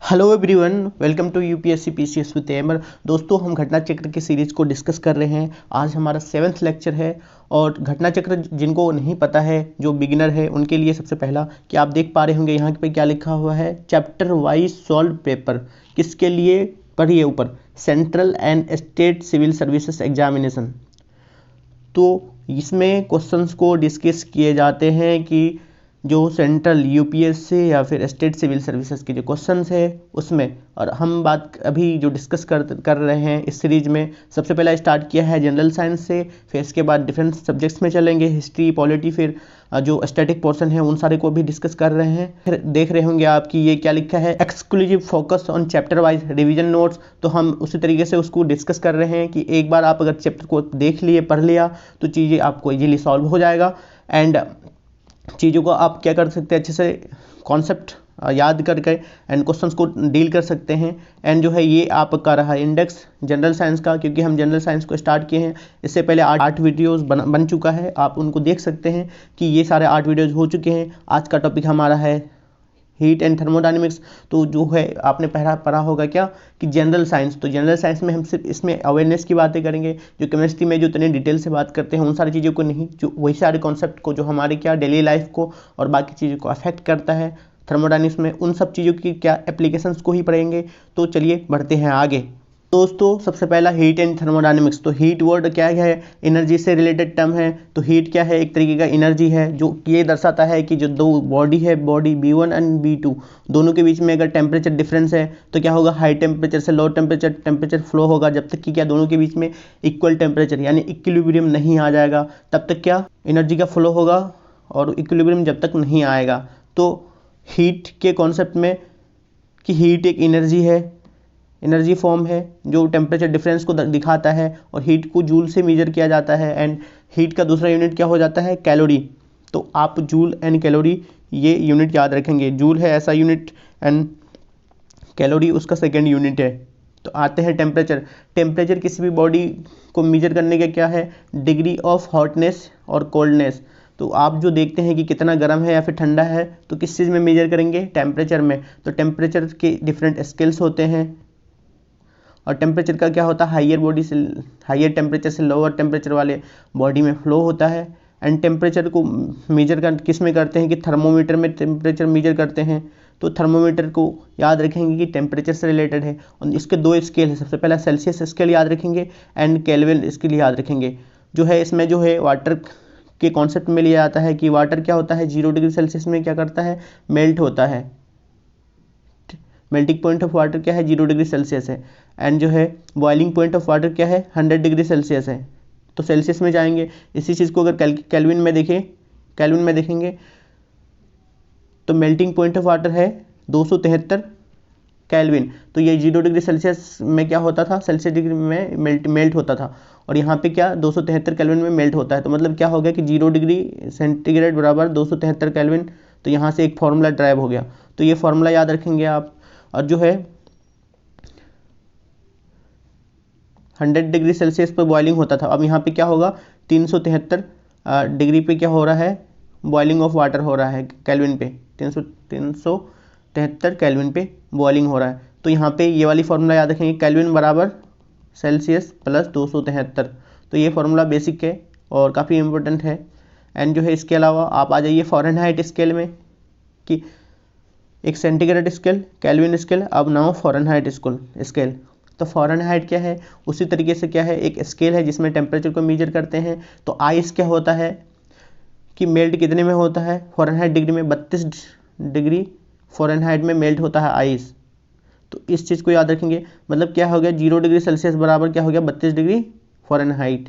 Hello everyone, welcome to UPSC PCS with एमर। दोस्तों, हम घटना चक्र की सीरीज को डिस्कस कर रहे हैं। आज हमारा 7th लेक्चर है और घटना चक्र जिनको नहीं पता है, जो बिगिनर है, उनके लिए सबसे पहला कि आप देख पा रहे होंगे यहाँ पे क्या लिखा हुआ है, चैप्टर वाइज सॉल्व पेपर। किसके लिए? पढ़िए ऊपर, central and state civil services examination. तो इसमें क्वेश्चंस को डिस्कस किए जाते हैं कि जो सेंट्रल यूपीएससी या फिर स्टेट सिविल सर्विसेज के जो क्वेश्चंस है उसमें, और हम बात अभी जो डिस्कस कर रहे हैं इस सीरीज में, सबसे पहला स्टार्ट किया है जनरल साइंस से, फिर इसके बाद डिफरेंट सब्जेक्ट्स में चलेंगे, हिस्ट्री, पॉलिटी, फिर जो स्टैटिक पोर्शन है उन सारे को भी डिस्कस कर रहे हैं। फिर देख रहे होंगे आप कि ये क्या लिखा है, exclusive focus on chapter wise revision notes. तो हम उसी तरीके से उसको डिस्कस कर रहे हैं कि एक बार आप अगर चैप्टर को देख लिए, पढ़ लिया, तो चीज़ें आपको इजीली सॉल्व हो जाएगा एंड चीज़ों को आप क्या कर सकते हैं, अच्छे से कॉन्सेप्ट याद करके एंड क्वेश्चंस को डील कर सकते हैं। एंड जो है ये आपका रहा इंडेक्स जनरल साइंस का, क्योंकि हम जनरल साइंस को स्टार्ट किए हैं, इससे पहले 8 वीडियोस बन चुका है, आप उनको देख सकते हैं कि ये सारे 8 वीडियोस हो चुके हैं। आज का टॉपिक हमारा है हीट एंड थर्मोडायनेमिक्स। तो जो है आपने पढ़ा होगा क्या कि जनरल साइंस, तो जनरल साइंस में हम सिर्फ इसमें अवेयरनेस की बातें करेंगे। जो केमिस्ट्री में जो इतने डिटेल से बात करते हैं उन सारी चीज़ों को नहीं, जो वही सारे कॉन्सेप्ट को जो हमारे क्या डेली लाइफ को और बाकी चीज़ों को अफेक्ट करता है थर्मोडायनेमिक्स में, उन सब चीज़ों की क्या एप्लीकेशंस को ही पढ़ेंगे। तो चलिए बढ़ते हैं आगे। दोस्तों, सबसे पहला हीट एंड थर्मोडायनेमिक्स। तो हीट वर्ड क्या है, एनर्जी से रिलेटेड टर्म है। तो हीट क्या है, एक तरीके का एनर्जी है जो ये दर्शाता है कि जो दो बॉडी है, बॉडी B1 एंड B2, दोनों के बीच में अगर टेम्परेचर डिफरेंस है तो क्या होगा, हाई टेम्परेचर से लो टेम्परेचर फ्लो होगा, जब तक कि क्या दोनों के बीच में इक्वल टेम्परेचर यानी इक्विलिब्रियम नहीं आ जाएगा, तब तक क्या एनर्जी का फ्लो होगा, और इक्विलिब्रियम जब तक नहीं आएगा। तो हीट के कॉन्सेप्ट में कि हीट एक एनर्जी है, एनर्जी फॉर्म है जो टेम्परेचर डिफरेंस को दिखाता है, और हीट को जूल से मेजर किया जाता है। एंड हीट का दूसरा यूनिट क्या हो जाता है, कैलोरी। तो आप जूल एंड कैलोरी ये यूनिट याद रखेंगे। जूल है ऐसा यूनिट एंड कैलोरी उसका सेकेंड यूनिट है। तो आते हैं टेम्परेचर। टेम्परेचर किसी भी बॉडी को मेजर करने का क्या है, डिग्री ऑफ हॉटनेस और कोल्डनेस। तो आप जो देखते हैं कि कितना गर्म है या फिर ठंडा है, तो किस चीज़ में मेजर करेंगे, टेम्परेचर में। तो टेम्परेचर के डिफरेंट स्केल्स होते हैं, और टेम्परेचर का क्या होता है, हाइयर टेम्परेचर से लोअर टेम्परेचर वाले बॉडी में फ्लो होता है। एंड टेम्परेचर को मेजर किस में करते हैं कि थर्मोमीटर में टेम्परेचर मेजर करते हैं। तो थर्मोमीटर को याद रखेंगे कि टेम्परेचर से रिलेटेड है, और इसके 2 स्केल है। सबसे पहला सेल्सियस स्केल याद रखेंगे एंड केल्विन स्केल याद रखेंगे। जो है इसमें जो है वाटर के कॉन्सेप्ट में लिया जाता है कि वाटर क्या होता है, 0 डिग्री सेल्सियस में क्या करता है, मेल्ट होता है। मेल्टिंग पॉइंट ऑफ वाटर क्या है, 0 डिग्री सेल्सियस है। एंड जो है बॉइलिंग पॉइंट ऑफ वाटर क्या है, 100 डिग्री सेल्सियस है। तो सेल्सियस में जाएंगे। इसी चीज़ को अगर केल्विन में देखेंगे तो मेल्टिंग पॉइंट ऑफ वाटर है 273 केल्विन। तो ये 0 डिग्री सेल्सियस में क्या होता था, सेल्सियस डिग्री में मेल्ट होता था, और यहाँ पे क्या 273 केल्विन में मेल्ट होता है। तो मतलब क्या हो गया कि 0 डिग्री सेंटीग्रेड बराबर 273 केल्विन। तो यहाँ से एक फॉर्मूला ड्राइव हो गया। तो ये फॉर्मूला याद रखेंगे आप। और जो है 100 डिग्री सेल्सियस पर बॉइलिंग होता था, अब यहाँ पे क्या होगा, 373 डिग्री पे क्या हो रहा है, बॉइलिंग ऑफ वाटर हो रहा है केल्विन पे, 373 केल्विन पे बॉइलिंग हो रहा है। तो यहाँ पे ये वाली फार्मूला याद रखेंगे, केल्विन बराबर सेल्सियस प्लस 273। तो ये फार्मूला बेसिक है और काफ़ी इंपॉर्टेंट है। एंड जो है इसके अलावा आप आ जाइए फ़ारेनहाइट स्केल में, कि एक सेंटीग्रेड स्केल, केल्विन स्केल, अब नाउ फ़ारेनहाइट स्केल। तो फ़ारेनहाइट क्या है, उसी तरीके से क्या है, एक स्केल है जिसमें टेम्परेचर को मेजर करते हैं। तो आइस क्या होता है कि मेल्ट कितने में होता है, फ़ारेनहाइट डिग्री में, 32 डिग्री फ़ारेनहाइट में मेल्ट होता है आइस। तो इस चीज़ को याद रखेंगे। मतलब क्या हो गया, 0 डिग्री सेल्सियस बराबर क्या हो गया, 32 डिग्री फ़ारेनहाइट।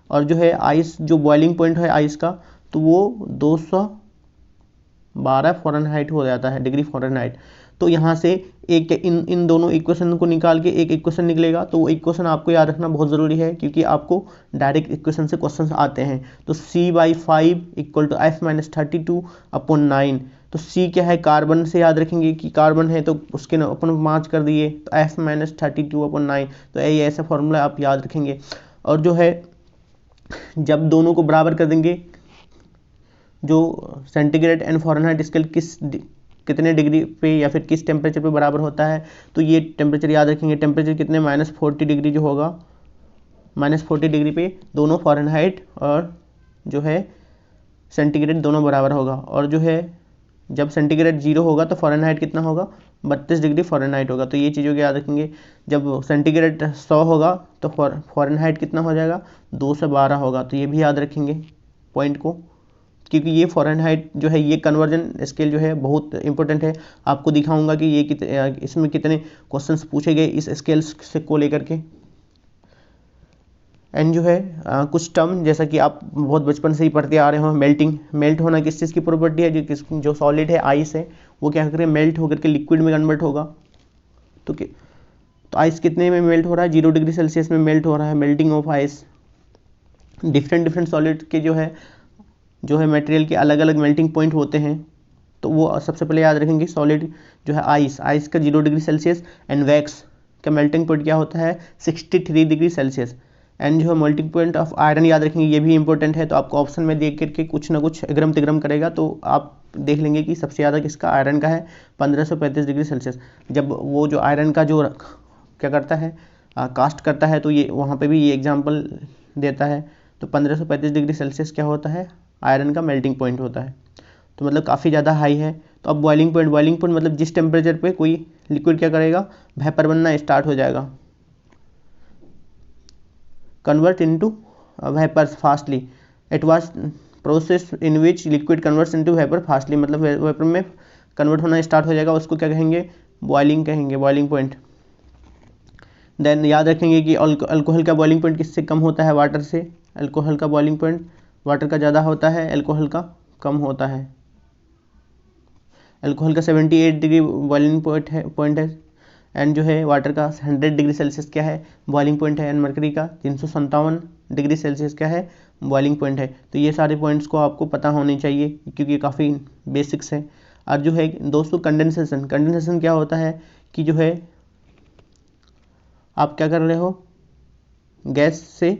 और जो है आइस, जो बॉइलिंग पॉइंट है आइस का, तो वो 212 फ़ारेनहाइट हो जाता है, डिग्री फ़ारेनहाइट। तो यहाँ से एक इन दोनों इक्वेशन को निकाल के एक इक्वेशन निकलेगा। तो वो इक्वेशन आपको याद रखना बहुत ज़रूरी है, क्योंकि आपको डायरेक्ट इक्वेशन से क्वेश्चन आते हैं। तो C/5 = F-32/9। तो C क्या है, कार्बन से याद रखेंगे कि कार्बन है तो उसके अपन मार्च कर दिए, तो F-32/9। तो ये ऐसा फॉर्मूला आप याद रखेंगे। और जो है जब दोनों को बराबर कर देंगे, जो सेंटीग्रेड एंड फ़ारेनहाइट स्केल किस कितने डिग्री पे या फिर किस टेम्परेचर पे बराबर होता है, तो ये टेम्परेचर याद रखेंगे। टेम्परेचर कितने, -40 डिग्री जो होगा, -40 डिग्री पे दोनों फ़ारेनहाइट और जो है सेंटीग्रेड दोनों बराबर होगा। और जो है जब सेंटीग्रेड 0 होगा तो फ़ारेनहाइट कितना होगा, 32 डिग्री फ़ारेनहाइट होगा। तो ये चीज़ों को याद रखेंगे। जब सेंटीग्रेड 100 होगा तो फ़ारेनहाइट कितना हो जाएगा, 212 होगा। तो ये भी याद रखेंगे पॉइंट को, क्योंकि ये फ़ारेनहाइट जो है ये कन्वर्जन स्केल जो है बहुत इंपॉर्टेंट है। आपको दिखाऊंगा कि ये इसमें कितने क्वेश्चंस पूछे गए इस स्केल से को लेकर के। एंड जो है कुछ टर्म जैसा कि आप बहुत बचपन से ही पढ़ते आ रहे हो, मेल्टिंग, मेल्ट होना किस चीज़ की प्रॉपर्टी है, जो सॉलिड है, आइस है, वो क्या करें, मेल्ट होकर के लिक्विड में कन्वर्ट होगा। तो आइस कितने में मेल्ट हो रहा है, 0 डिग्री सेल्सियस में मेल्ट हो रहा है, melting of ice. Different solid के जो है मटेरियल के अलग अलग मेल्टिंग पॉइंट होते हैं। तो वो सबसे पहले याद रखेंगे, सॉलिड जो है आइस का 0 डिग्री सेल्सियस, एंड वैक्स का मेल्टिंग पॉइंट क्या होता है, 63 डिग्री सेल्सियस। एंड जो है मेल्टिंग पॉइंट ऑफ आयरन याद रखेंगे, ये भी इंपॉर्टेंट है। तो आपको ऑप्शन में देख करके कुछ ना कुछ अग्रम तिग्रम करेगा, तो आप देख लेंगे कि सबसे ज़्यादा किसका, आयरन का है, 1535 डिग्री सेल्सियस। जब वो जो आयरन का जो क्या करता है, कास्ट करता है, तो ये वहाँ पे भी ये एग्जांपल देता है। तो 1535 डिग्री सेल्सियस क्या होता है, आयरन का मेल्टिंग पॉइंट होता है। तो मतलब काफ़ी ज़्यादा हाई है। तो अब बॉइलिंग पॉइंट मतलब जिस टेम्परेचर पे कोई लिक्विड क्या करेगा, वेपर बनना स्टार्ट हो जाएगा, convert into vapour fastly. It was process in which liquid converts into vapour fastly, मतलब वेपर में कन्वर्ट होना स्टार्ट हो जाएगा, उसको क्या कहेंगे, बॉइलिंग कहेंगे, बॉइलिंग पॉइंट। देन याद रखेंगे कि अल्कोहल का बॉइलिंग पॉइंट किससे कम होता है, वाटर से। अल्कोहल का बॉइलिंग पॉइंट वाटर का ज़्यादा होता है, अल्कोहल का कम होता है। अल्कोहल का 78 डिग्री बॉइलिंग पॉइंट है, एंड जो है वाटर का 100 डिग्री सेल्सियस क्या है, बॉइलिंग पॉइंट है। एंड मरकरी का 357 डिग्री सेल्सियस क्या है, बॉइलिंग पॉइंट है। तो ये सारे पॉइंट्स को आपको पता होने चाहिए, क्योंकि ये काफ़ी बेसिक्स है। और जो है दोस्तों कंडेंसेशन क्या होता है कि जो है आप क्या कर रहे हो, गैस से,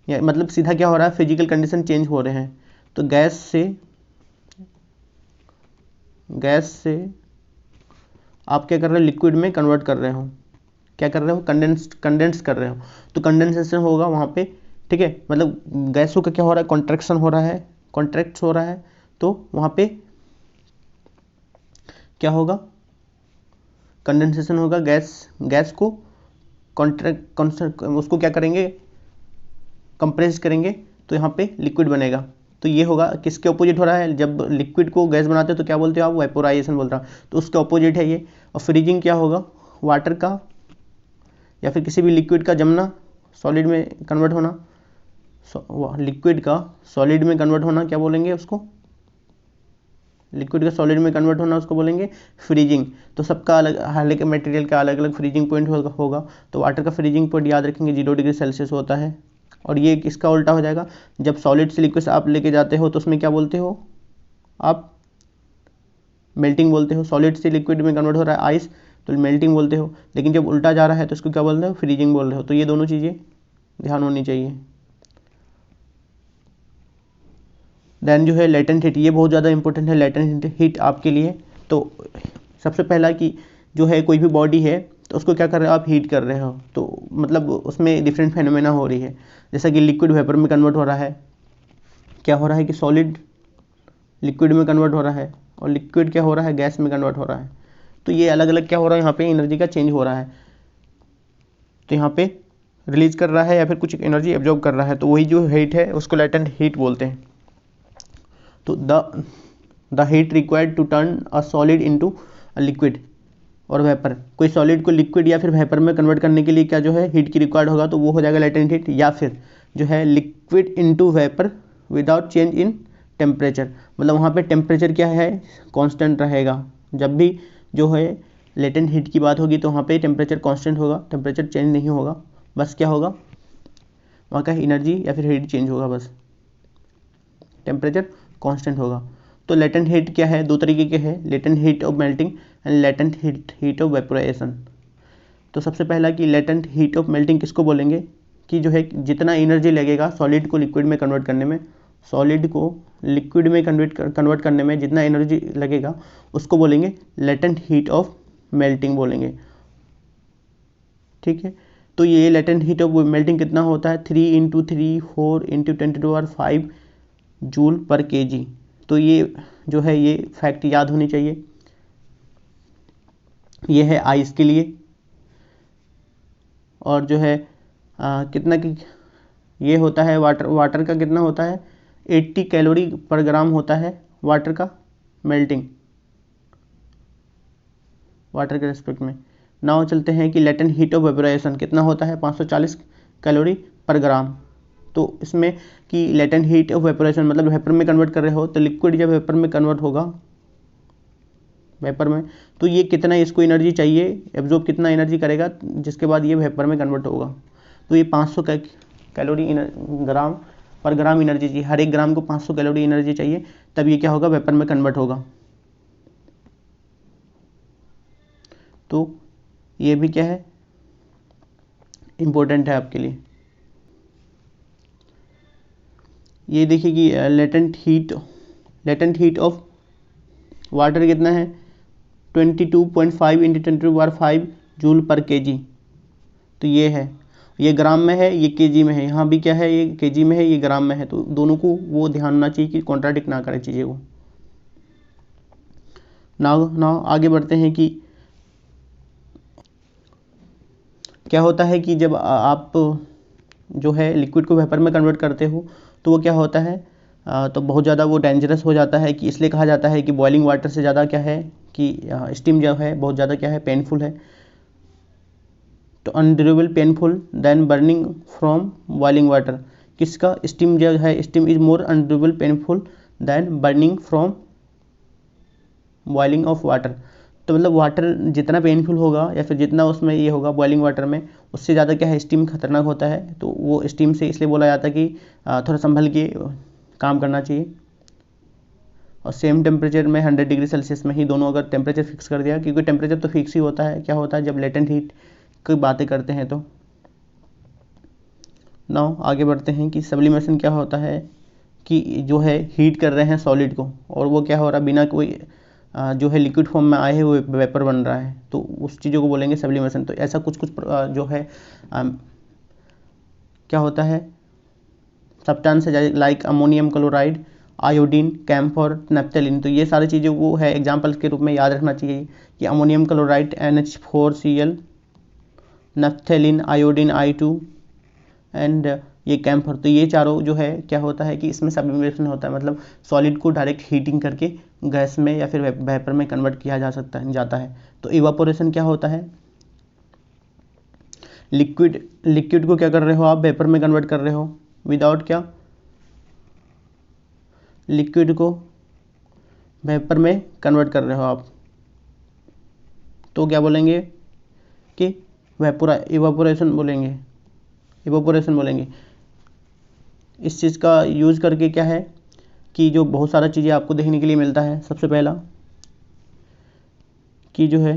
या मतलब सीधा क्या हो रहा है, फिजिकल कंडीशन चेंज हो रहे हैं। तो गैस से आप क्या कर रहे हो, लिक्विड में कन्वर्ट कर रहे हो, क्या कर रहे हो, कंडेंस कर रहे हो। तो कंडेंसेशन होगा वहाँ पे, ठीक है। मतलब गैसों का क्या हो रहा है, कॉन्ट्रैक्शन हो रहा है, कॉन्ट्रैक्ट हो रहा है। तो वहाँ पे क्या होगा, कंडेंसेशन होगा। गैस को उसको क्या करेंगे, कंप्रेस करेंगे, तो यहाँ पे लिक्विड बनेगा। तो ये होगा, किसके ऑपोजिट हो रहा है, जब लिक्विड को गैस बनाते हो तो क्या बोलते हो आप, वेपोराइजेशन बोलते हो। तो उसके ऑपोजिट है ये। और फ्रीजिंग क्या होगा, वाटर का या फिर किसी भी लिक्विड का जमना, सॉलिड में कन्वर्ट होना, लिक्विड का सॉलिड में कन्वर्ट होना क्या बोलेंगे उसको, लिक्विड का सॉलिड में कन्वर्ट होना उसको बोलेंगे फ्रीजिंग। तो सबका अलग, हर एक मटेरियल का अलग अलग फ्रीजिंग पॉइंट होगा। तो वाटर का फ्रीजिंग पॉइंट याद रखेंगे 0 डिग्री सेल्सियस होता है। और ये किसका उल्टा हो जाएगा, जब सॉलिड से लिक्विड आप लेके जाते हो तो उसमें क्या बोलते हो आप, मेल्टिंग बोलते हो। सॉलिड से लिक्विड में कन्वर्ट हो रहा है आइस, तो मेल्टिंग बोलते हो। लेकिन जब उल्टा जा रहा है तो उसको क्या बोलते हो, फ्रीजिंग बोल रहे हो। तो ये दोनों चीज़ें ध्यान होनी चाहिए। देन जो है लेटेंट हीट, ये बहुत ज़्यादा इंपॉर्टेंट है लेटेंट हीट आपके लिए। तो सबसे पहला कि जो है कोई भी बॉडी है तो उसको क्या कर रहे हो आप, हीट कर रहे हो। तो मतलब उसमें डिफरेंट फेनोमेना हो रही है, जैसा कि लिक्विड वेपर में कन्वर्ट हो रहा है, क्या हो रहा है कि सॉलिड लिक्विड में कन्वर्ट हो रहा है, और लिक्विड क्या हो रहा है, गैस में कन्वर्ट हो रहा है। तो ये अलग अलग क्या हो रहा है, यहाँ पे एनर्जी का चेंज हो रहा है। तो यहाँ पे रिलीज कर रहा है या फिर कुछ एनर्जी एब्जॉर्ब कर रहा है, तो वही जो हीट है उसको लेटेंट हीट बोलते हैं। तो the heat required to turn a solid into a liquid और वेपर, कोई सॉलिड को लिक्विड या फिर वेपर में कन्वर्ट करने के लिए क्या जो है हीट की रिक्वायर्ड होगा, तो वो हो जाएगा लेटेंट हीट। या फिर जो है liquid into vapour without change in temperature, मतलब वहाँ पे टेम्परेचर क्या है, कांस्टेंट रहेगा। जब भी जो है लेटेंट हीट की बात होगी तो वहाँ पे टेम्परेचर कांस्टेंट होगा, टेम्परेचर चेंज नहीं होगा, बस क्या होगा, वहाँ का एनर्जी या फिर हीट चेंज होगा, बस टेम्परेचर कांस्टेंट होगा। तो लेटेंट हीट क्या है, दो तरीके के हैं, latent heat of melting and latent heat of vaporisation. तो सबसे पहला कि लेटेंट हीट ऑफ मेल्टिंग किसको बोलेंगे, कि जो है जितना एनर्जी लगेगा सॉलिड को लिक्विड में कन्वर्ट करने में, सॉलिड को लिक्विड में कन्वर्ट करने में जितना एनर्जी लगेगा उसको बोलेंगे लेटेंट हीट ऑफ मेल्टिंग बोलेंगे। ठीक है, तो ये लेटेंट हीट ऑफ मेल्टिंग कितना होता है 3 × 3 4 × 10⁵ जूल पर kg। तो ये जो है ये फैक्ट याद होनी चाहिए। ये है आइस के लिए, और जो है कितना की ये होता है वाटर का कितना होता है 80 कैलोरी पर ग्राम होता है वाटर का मेल्टिंग, वाटर के रेस्पेक्ट में। नाउ चलते हैं कि लेटेंट हीट ऑफ वेपोराइजेशन कितना होता है 540 कैलोरी पर ग्राम। तो इसमें कि लेटेंट हीट ऑफ वेपोराइजेशन मतलब वेपर में कन्वर्ट कर रहे हो, तो लिक्विड जब वेपर में कन्वर्ट होगा वेपर में, तो ये कितना इसको एनर्जी चाहिए, एब्जॉर्ब कितना एनर्जी करेगा जिसके बाद ये वेपर में कन्वर्ट होगा। तो ये 500 कैलोरी ग्राम पर ग्राम एनर्जी चाहिए, हर एक ग्राम को 500 कैलोरी एनर्जी चाहिए, तब ये क्या होगा वेपर में कन्वर्ट होगा। तो ये भी क्या है इम्पोर्टेंट है आपके लिए। ये देखिए कि लेटेंट हीट ऑफ वाटर कितना है 22.5 × 10⁵ जूल पर kg। तो ये है, ये ग्राम में है, ये kg में है, यहाँ भी क्या है ये kg में है, ये ग्राम में है। तो दोनों को वो ध्यान होना चाहिए कि कॉन्ट्राडिक्ट ना करें चीज़ें को। नाउ आगे बढ़ते हैं कि क्या होता है कि जब आप जो है लिक्विड को वेपर में कन्वर्ट करते हो तो वो क्या होता है तो बहुत ज़्यादा वो डेंजरस हो जाता है, कि इसलिए कहा जाता है कि बॉइलिंग वाटर से ज़्यादा क्या है कि स्टीम जो है बहुत ज़्यादा क्या है पेनफुल है। तो unendurable painful than burning from boiling water, किसका स्टीम जो है steam is more unendurable painful than burning from boiling of water. तो मतलब वाटर जितना पेनफुल होगा या फिर जितना उसमें ये होगा बॉइलिंग वाटर में, उससे ज़्यादा क्या है स्टीम खतरनाक होता है। तो वो स्टीम से इसलिए बोला जाता है कि थोड़ा संभल के काम करना चाहिए। और सेम टेम्परेचर में 100 डिग्री सेल्सियस में ही दोनों अगर टेम्परेचर फिक्स कर दिया, क्योंकि टेम्परेचर तो फिक्स ही होता है, क्या होता है जब लेटेंट हीट की बातें करते हैं। तो नाउ आगे बढ़ते हैं कि सब्लिमेशन क्या होता है कि जो है हीट कर रहे हैं सॉलिड को, और वो क्या हो रहा है बिना कोई जो है लिक्विड फॉर्म में आए हुए वेपर बन रहा है, तो उस चीज़ों को बोलेंगे सब्लिमेशन। तो ऐसा कुछ जो है क्या होता है substance like ammonium chloride, iodine, camphor, naphthalene. तो ये सारी चीज़ें वो है एग्जाम्पल के रूप में याद रखना चाहिए कि ammonium chloride NH4Cl, naphthalene, iodine I2 and ये कैम्फर। तो ये चारों जो है क्या होता है कि इसमें सब्लिमेशन होता है, मतलब सॉलिड को डायरेक्ट हीटिंग करके गैस में या फिर वेपर में कन्वर्ट किया जाता है। तो इवापोरेशन क्या होता है लिक्विड को क्या कर रहे हो आप वेपर में कन्वर्ट कर रहे हो विदाउट क्या लिक्विड को वेपर में कन्वर्ट कर रहे हो आप, तो क्या बोलेंगे कि इवापोरेशन बोलेंगे। इस चीज़ का यूज़ करके क्या है कि जो बहुत सारा चीज़ें आपको देखने के लिए मिलता है। सबसे पहला कि जो है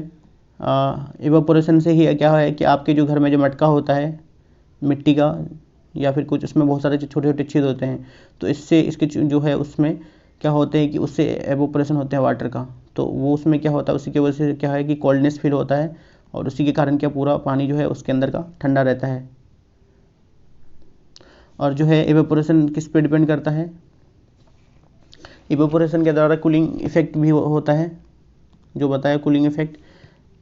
इवापोरेशन से ही क्या है कि आपके जो घर में जो मटका होता है मिट्टी का या फिर कुछ, उसमें बहुत सारे छोटे छोटे छेद होते हैं, तो इससे इसके जो है उसमें क्या होते हैं कि उससे एवोपरेशन होते हैं वाटर का। तो वो उसमें क्या होता है उसी की वजह से क्या है कि कोल्डनेस फील होता है, और उसी के कारण क्या पूरा पानी जो है उसके अंदर का ठंडा रहता है। और जो है एवोपरेशन किस पे डिपेंड करता है, इवेपोरेशन के द्वारा कूलिंग इफेक्ट भी होता है, जो बताया कूलिंग इफेक्ट।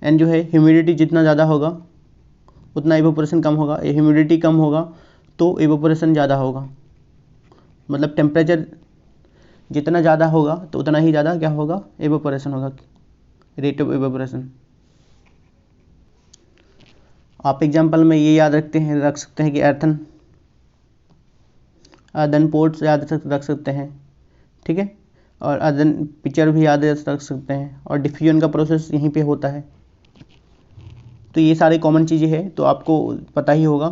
एंड जो है ह्यूमिडिटी जितना ज़्यादा होगा उतना इवेपोरेशन कम होगा, ह्यूमिडिटी कम होगा तो इवेपोरेशन ज़्यादा होगा। मतलब टेम्परेचर जितना ज़्यादा होगा तो उतना ही ज़्यादा क्या होगा इवेपोरेशन होगा, रेट ऑफ इवेपोरेशन। आप एग्जाम्पल में ये याद रख सकते हैं कि अर्दन पोर्ट्स याद रख सकते हैं, ठीक है, और अर्दन पिक्चर भी याद रख सकते हैं, और डिफ्यूजन का प्रोसेस यहीं पे होता है। तो ये सारे कॉमन चीज़ें हैं तो आपको पता ही होगा।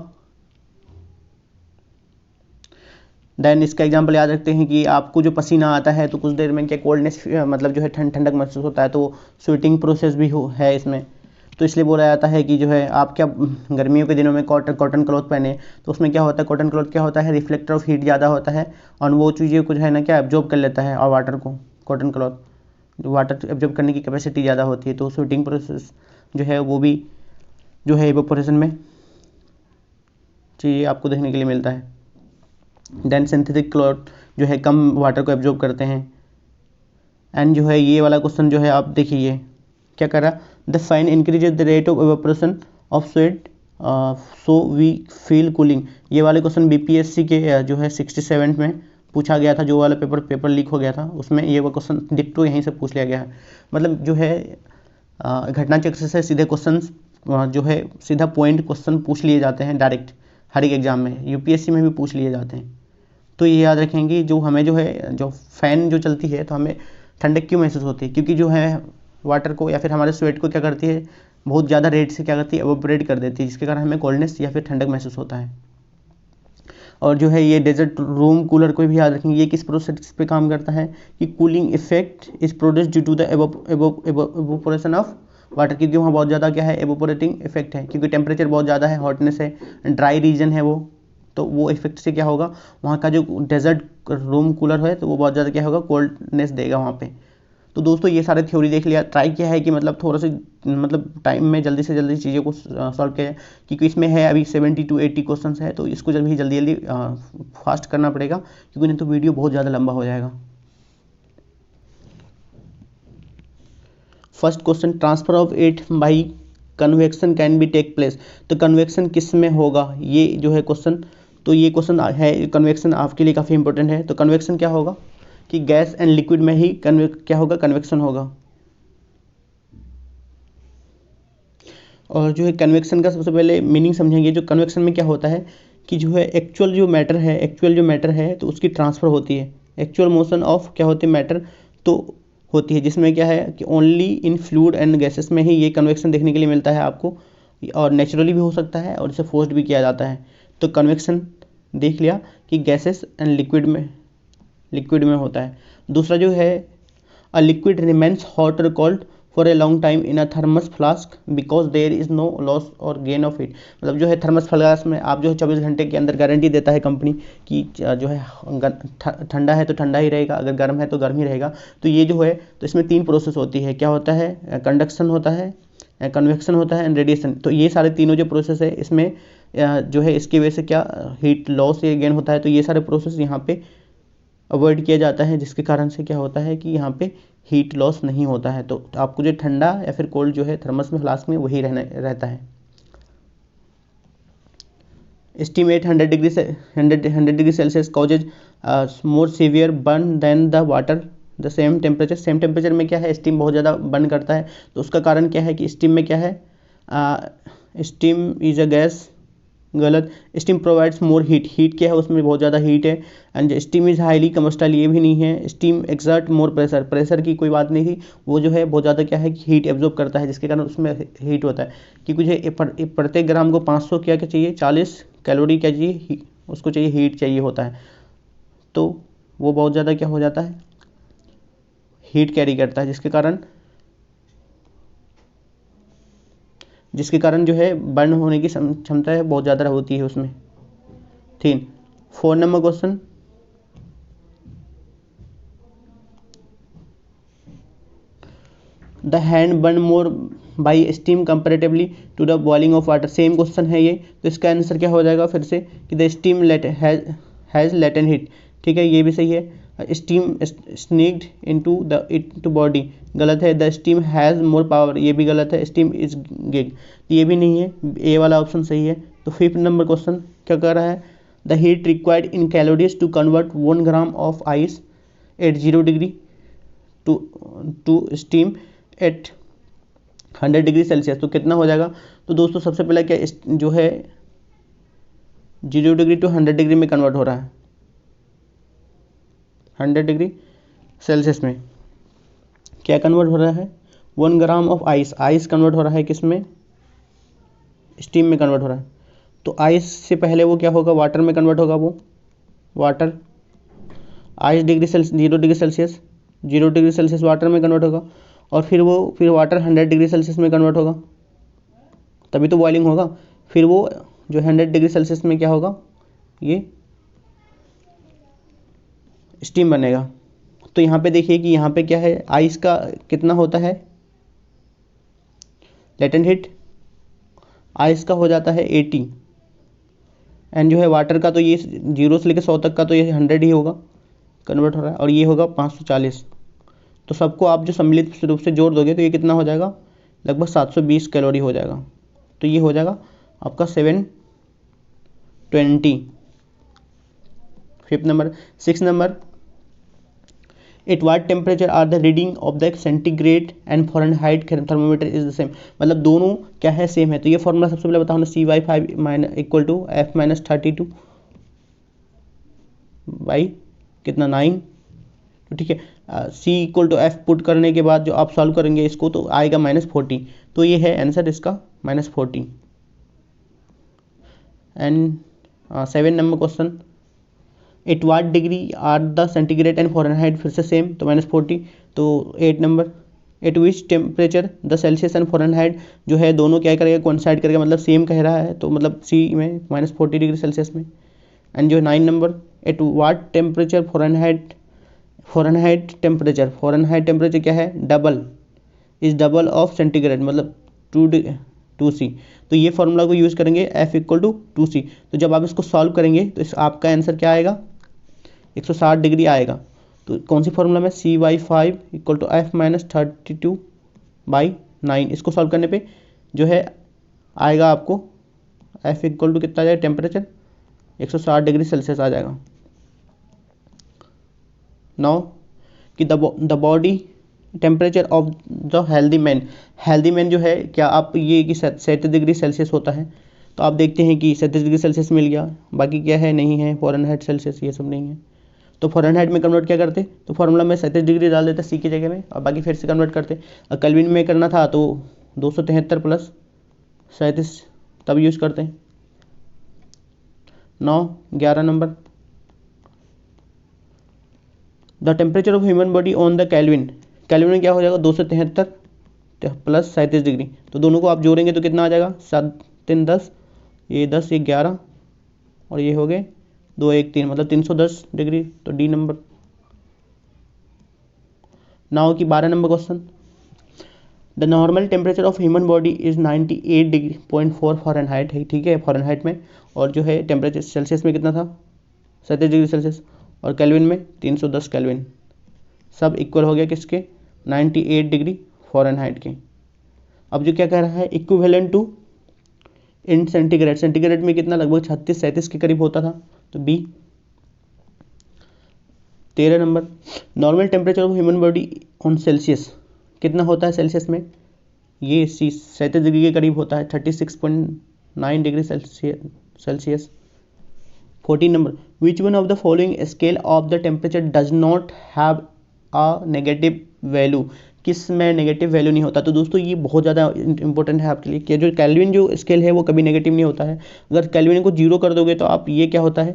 देन इसका एग्जांपल याद रखते हैं कि आपको जो पसीना आता है तो कुछ देर में क्या कोल्डनेस मतलब जो है ठंडक महसूस होता है, तो स्वेटिंग प्रोसेस भी है इसमें। तो इसलिए बोला जाता है कि जो है आप क्या गर्मियों के दिनों में कॉटन क्लॉथ पहने, तो उसमें क्या होता है, कॉटन क्लॉथ क्या होता है, रिफ्लेक्टर ऑफ हीट ज़्यादा होता है और वो चीज़ें कुछ है ना क्या एब्जॉर्ब कर लेता है और वाटर को, कॉटन क्लॉथ वाटर एब्जॉर्ब करने की कैपेसिटी ज़्यादा होती है, तो स्वेटिंग प्रोसेस जो है वो भी जो है इवेपोरेशन में चीज़ें आपको देखने के लिए मिलता है। देन सिंथेटिक क्लॉथ जो है कम वाटर को एब्जॉर्ब करते हैं। एंड जो है ये वाला क्वेश्चन जो है आप देखिए क्या कर रहा, the fan increases the rate of evaporation of sweat so we feel cooling. ये वाले क्वेश्चन बीपीएससी के जो है 67 में पूछा गया था, जो वाला पेपर लीक हो गया था उसमें ये वो क्वेश्चन डिक्टो यहीं से पूछ लिया गया है। मतलब जो है घटना चक्र से सीधे क्वेश्चन जो है सीधा पॉइंट क्वेश्चन पूछ लिए जाते हैं डायरेक्ट हर एक एग्जाम में, यूपीएससी में भी पूछ लिए जाते हैं। तो ये याद रखेंगे, जो हमें जो है जो फ़ैन जो चलती है तो हमें ठंडक क्यों महसूस होती है, क्योंकि जो है वाटर को या फिर हमारे स्वेट को क्या करती है, बहुत ज़्यादा रेट से क्या करती है, एवोपरेट कर देती है, जिसके कारण हमें कोल्डनेस या फिर ठंडक महसूस होता है। और जो है ये डेजर्ट रूम कूलर को भी याद रखेंगे, ये किस प्रोसेस पे काम करता है कि cooling effect is produce due to the evaporation of water, क्योंकि वहाँ बहुत ज़्यादा क्या है एवोपोरेटिंग इफेक्ट है, क्योंकि टेम्परेचर बहुत ज़्यादा है, हॉटनेस है, ड्राई रीजन है वो, तो वो इफेक्ट से क्या होगा, वहाँ का जो डेजर्ट रूम कूलर है तो वो बहुत ज़्यादा क्या होगा, कोल्डनेस देगा वहाँ पे। तो दोस्तों ये सारे थ्योरी देख लिया, ट्राई किया है कि मतलब थोड़ा सा मतलब टाइम में जल्दी से जल्दी चीज़ों को सॉल्व किया जाए, क्योंकि इसमें है अभी 70 to 80 क्वेश्चन है, तो इसको जल्दी जल्दी फास्ट करना पड़ेगा, क्योंकि नहीं तो वीडियो बहुत ज़्यादा लंबा हो जाएगा। First question, transfer of heat by convection can be take place. तो कन्वेक्शन किस में होगा, ये जो है क्वेश्चन, तो ये क्वेश्चन है कन्वेक्शन आपके लिए काफ़ी इंपॉर्टेंट है। तो कन्वेक्शन क्या होगा कि गैस एंड लिक्विड में ही क्या होगा, कन्वेक्शन होगा। और जो है कन्वेक्शन का सबसे पहले मीनिंग समझेंगे। जो कन्वेक्शन में क्या होता है कि जो है एक्चुअल जो मैटर है तो उसकी ट्रांसफ़र होती है, एक्चुअल मोशन ऑफ क्या होती है मैटर तो होती है, जिसमें क्या है कि only in fluid and gases में ही ये कन्वेक्शन देखने के लिए मिलता है आपको, और नेचुरली भी हो सकता है और इसे फोर्स्ड भी किया जाता है। तो कन्वेक्शन देख लिया कि गैसेस एंड लिक्विड में होता है। दूसरा जो है अ लिक्विड रिमेन्स हॉट और cold for a long time in a thermos flask because there is no loss और गेन ऑफ हीट। मतलब जो है थर्मस फ्लास्क में आप जो है 24 घंटे के अंदर गारंटी देता है कंपनी कि जो है ठंडा है तो ठंडा ही रहेगा, अगर गर्म है तो गर्म ही रहेगा। तो ये जो है तो इसमें 3 प्रोसेस होती है, क्या होता है, कंडक्शन होता है, कन्वेक्शन होता है एंड रेडिएशन। तो ये सारे तीनों जो प्रोसेस है इसमें जो है इसकी वजह से क्या हीट लॉस या गेन होता है, तो ये सारे प्रोसेस यहाँ पे अवॉइड किया जाता है, जिसके कारण से क्या होता है कि यहाँ पे हीट लॉस नहीं होता है। तो आपको जो ठंडा या फिर कोल्ड जो है थर्मस में फ्लास्क में वही रहता है। Estimate 100 degree Celsius causes more severe burn than the water the same temperature में क्या है, स्टीम बहुत ज़्यादा बर्न करता है। तो उसका कारण क्या है कि स्टीम में क्या है, स्टीम इज अ गैस, गलत, स्टीम प्रोवाइड्स मोर हीट क्या है, उसमें बहुत ज़्यादा हीट है। And steam is highly combustible, ये भी नहीं है। स्टीम एक्सर्ट मोर प्रेशर की कोई बात नहीं थी, वो जो है बहुत ज़्यादा क्या है कि हीट एब्जॉर्ब करता है, जिसके कारण उसमें हीट होता है। क्योंकि जो प्रत्येक ग्राम को 500 क्या चाहिए, 40 कैलोरी क्या चाहिए, उसको चाहिए हीट चाहिए होता है, तो वो बहुत ज़्यादा क्या हो जाता है, हीट कैरी करता है, जिसके कारण जो है बर्न होने की क्षमता है बहुत ज़्यादा होती है उसमें। 4 number question, the hand burn more by steam comparatively to the boiling of water. Same question है ये, तो इसका आंसर क्या हो जाएगा फिर से कि the steam has latent heat. ठीक है, ये भी सही है। स्टीम स्नीक्ड इनटू बॉडी, गलत है। The steam has more power, ये भी गलत है। स्टीम इज गिग, ये भी नहीं है, ए वाला ऑप्शन सही है। तो 5 नंबर क्वेश्चन क्या कर रहा है, the heat required in calories to convert 1 gram of ice at 0 degree to steam at 100 degree Celsius, तो कितना हो जाएगा। तो दोस्तों सबसे पहले क्या जो है 0 डिग्री टू 100 डिग्री में कन्वर्ट हो रहा है, 100 डिग्री सेल्सियस में क्या कन्वर्ट हो रहा है, 1 ग्राम ऑफ आइस कन्वर्ट हो रहा है किस में, स्टीम में कन्वर्ट हो रहा है। तो आइस से पहले वो क्या होगा, वाटर में कन्वर्ट होगा, वो water ice 0 degree Celsius water में कन्वर्ट होगा, और फिर वाटर 100 डिग्री सेल्सियस में कन्वर्ट होगा। तभी तो बॉइलिंग होगा। फिर वो जो 100 डिग्री सेल्सियस में क्या होगा, ये स्टीम बनेगा। तो यहाँ पे देखिए कि यहाँ पे क्या है, आइस का कितना होता है लेटेंट हीट, आइस का हो जाता है 80, एंड जो है वाटर का तो ये 0 से लेकर 100 तक का तो ये 100 ही होगा, कन्वर्ट हो रहा है, और ये होगा 540। तो सबको आप जो सम्मिलित रूप से जोड़ दोगे तो ये कितना हो जाएगा, लगभग 720 कैलोरी हो जाएगा। तो ये हो जाएगा आपका 720। Fifth number. Six number, at what temperature are the reading of the centigrade and Fahrenheit thermometer is the same. मतलब दोनों क्या है, सेम है। तो ये फॉर्मूला सबसे पहले बताओ ना, CY5 equal to F-32 by कितना 9। तो ठीक है, C equal to F put करने के बाद जो आप सॉल्व करेंगे इसको तो आएगा -40। तो ये है आंसर इसका -40। And 7 number question, at what degree are the centigrade and Fahrenheit, फिर से सेम तो -40। तो 8 number, at which temperature the Celsius and Fahrenheit, जो है दोनों क्या करेगा, कोइंसाइड करेगा, मतलब सेम कह रहा है तो मतलब C में -40 डिग्री सेल्सियस में। एंड जो 9 number, at what temperature Fahrenheit temperature क्या है, double is double of centigrade, मतलब 2C। तो ये फॉर्मूला को यूज़ करेंगे, F इक्वल टू 2C। तो जब आप इसको सॉल्व करेंगे तो इस आपका आंसर क्या आएगा, 160 डिग्री आएगा। तो कौन सी फॉर्मूला में, CY5 equal to F-32 by 9। इसको सॉल्व करने पे जो है आएगा आपको F इक्वल टू कितना आ जाएगा, टेम्परेचर 160 डिग्री सेल्सियस आ जाएगा। नाउ कि the body temperature of the healthy man जो है, क्या आप ये कि 37 डिग्री सेल्सियस होता है, तो आप देखते हैं कि 37 डिग्री सेल्सियस मिल गया, बाकी क्या है, नहीं है, फॉरेनहाइट सेल्सियस ये सब नहीं है। तो फॉरेनहाइट में कन्वर्ट क्या करते, तो फॉर्मूला में 37 डिग्री डाल देते C की जगह में, और बाकी फिर से कन्वर्ट करते। और केल्विन में करना था तो 273 प्लस 37 तब यूज़ करते हैं। 11 number, the temperature of human body on the kelvin में क्या हो जाएगा, 273 प्लस 37 डिग्री। तो दोनों को आप जोड़ेंगे तो कितना आ जाएगा, 7 3 10, ये 10 ये 11, और ये हो गए 2 1 3, मतलब 310 डिग्री। तो D नंबर। नाउ की 12 number question, the normal temperature of human body is 98.4 Fahrenheit है, ठीक है, फॉरेनहाइट में। और जो है टेम्परेचर सेल्सियस में कितना था, 37 डिग्री सेल्सियस, और केल्विन में 310 केल्विन। सब इक्वल हो गया किसके, 98 डिग्री फॉरेनहाइट के। अब जो क्या कह रहा है, इक्विवेलेंट टू इन सेंटीग्रेड में कितना, लगभग 36-37 के करीब होता था, तो B। 13 number, normal temperature of human body on Celsius कितना होता है सेल्सियस में, ये 37 डिग्री के करीब होता है, 36.9 degree Celsius. 14 number, which one of the following scale of the temperature does not have a negative value, किस में नेगेटिव वैल्यू नहीं होता। तो दोस्तों ये बहुत ज़्यादा इंपॉर्टेंट है आपके लिए कि जो केल्विन जो स्केल है वो कभी नेगेटिव नहीं होता है। अगर केल्विन को 0 कर दोगे तो आप ये क्या होता है,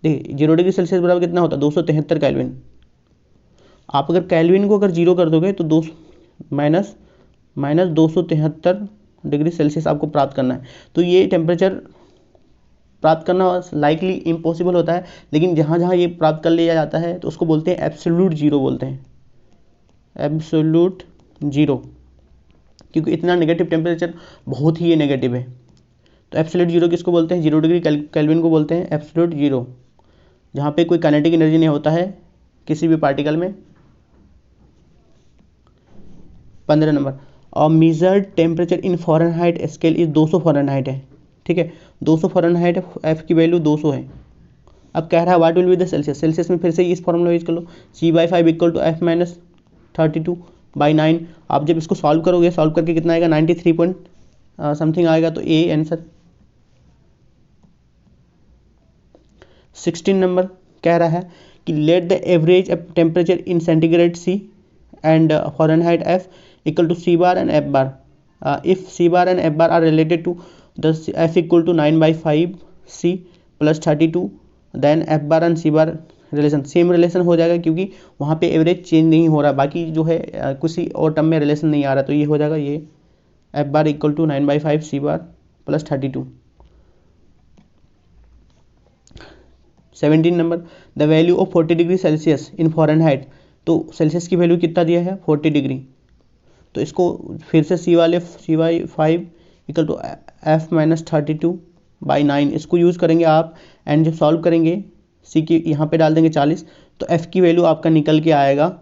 देखिए 0 डिग्री सेल्सियस बराबर कितना होता है, 273 केल्विन। आप अगर केल्विन को अगर 0 कर दोगे तो माइनस 273 डिग्री सेल्सियस आपको प्राप्त करना है। तो ये टेम्परेचर प्राप्त करना लाइकली इम्पॉसिबल होता है, लेकिन जहाँ जहाँ ये प्राप्त कर लिया जाता है तो उसको बोलते हैं एब्सोल्यूट जीरो, बोलते हैं एब्सोल्यूट जीरो, क्योंकि इतना नेगेटिव टेम्परेचर बहुत ही ये नेगेटिव है। तो एब्सोल्यूट जीरो किसको बोलते हैं, 0 डिग्री केल्विन को बोलते हैं एब्सोल्यूट जीरो, जहाँ पे कोई काइनेटिक एनर्जी नहीं होता है किसी भी पार्टिकल में। 15 नंबर, और measured temperature in Fahrenheit scale is 200 Fahrenheit है, ठीक है, 200 फॉरेनहाइट, F की वैल्यू 200 है। अब कह रहा है what will be the Celsius में फिर से इस फॉर्मूला यूज कर लो, C/5 equal to F-32 by 9। आप जब इसको सॉल्व करोगे, सॉल्व करके कितना आएगा, 93 पॉइंट समथिंग आएगा, तो A आंसर। 16 नंबर कह रहा है कि let the average temperature in centigrade C and Fahrenheit F equal to C bar and F bar, if C bar and F bar are related to the F equal to 9/5 C plus 32, then F bar and C bar relation same relation हो जाएगा, क्योंकि वहाँ पे average change नहीं हो रहा, बाकी जो है किसी और टर्म में रिलेशन नहीं आ रहा, तो ये हो जाएगा ये F bar equal to 9/5 C bar plus 32। 17 number, the value of 40 degree Celsius in Fahrenheit. तो सेल्सियस की वैल्यू कितना दिया है 40 डिग्री, तो इसको फिर से CY5 इक्वल टू F-32/9 इसको यूज़ करेंगे आप। एंड जब सॉल्व करेंगे सी की यहाँ पे डाल देंगे 40, तो एफ़ की वैल्यू आपका निकल के आएगा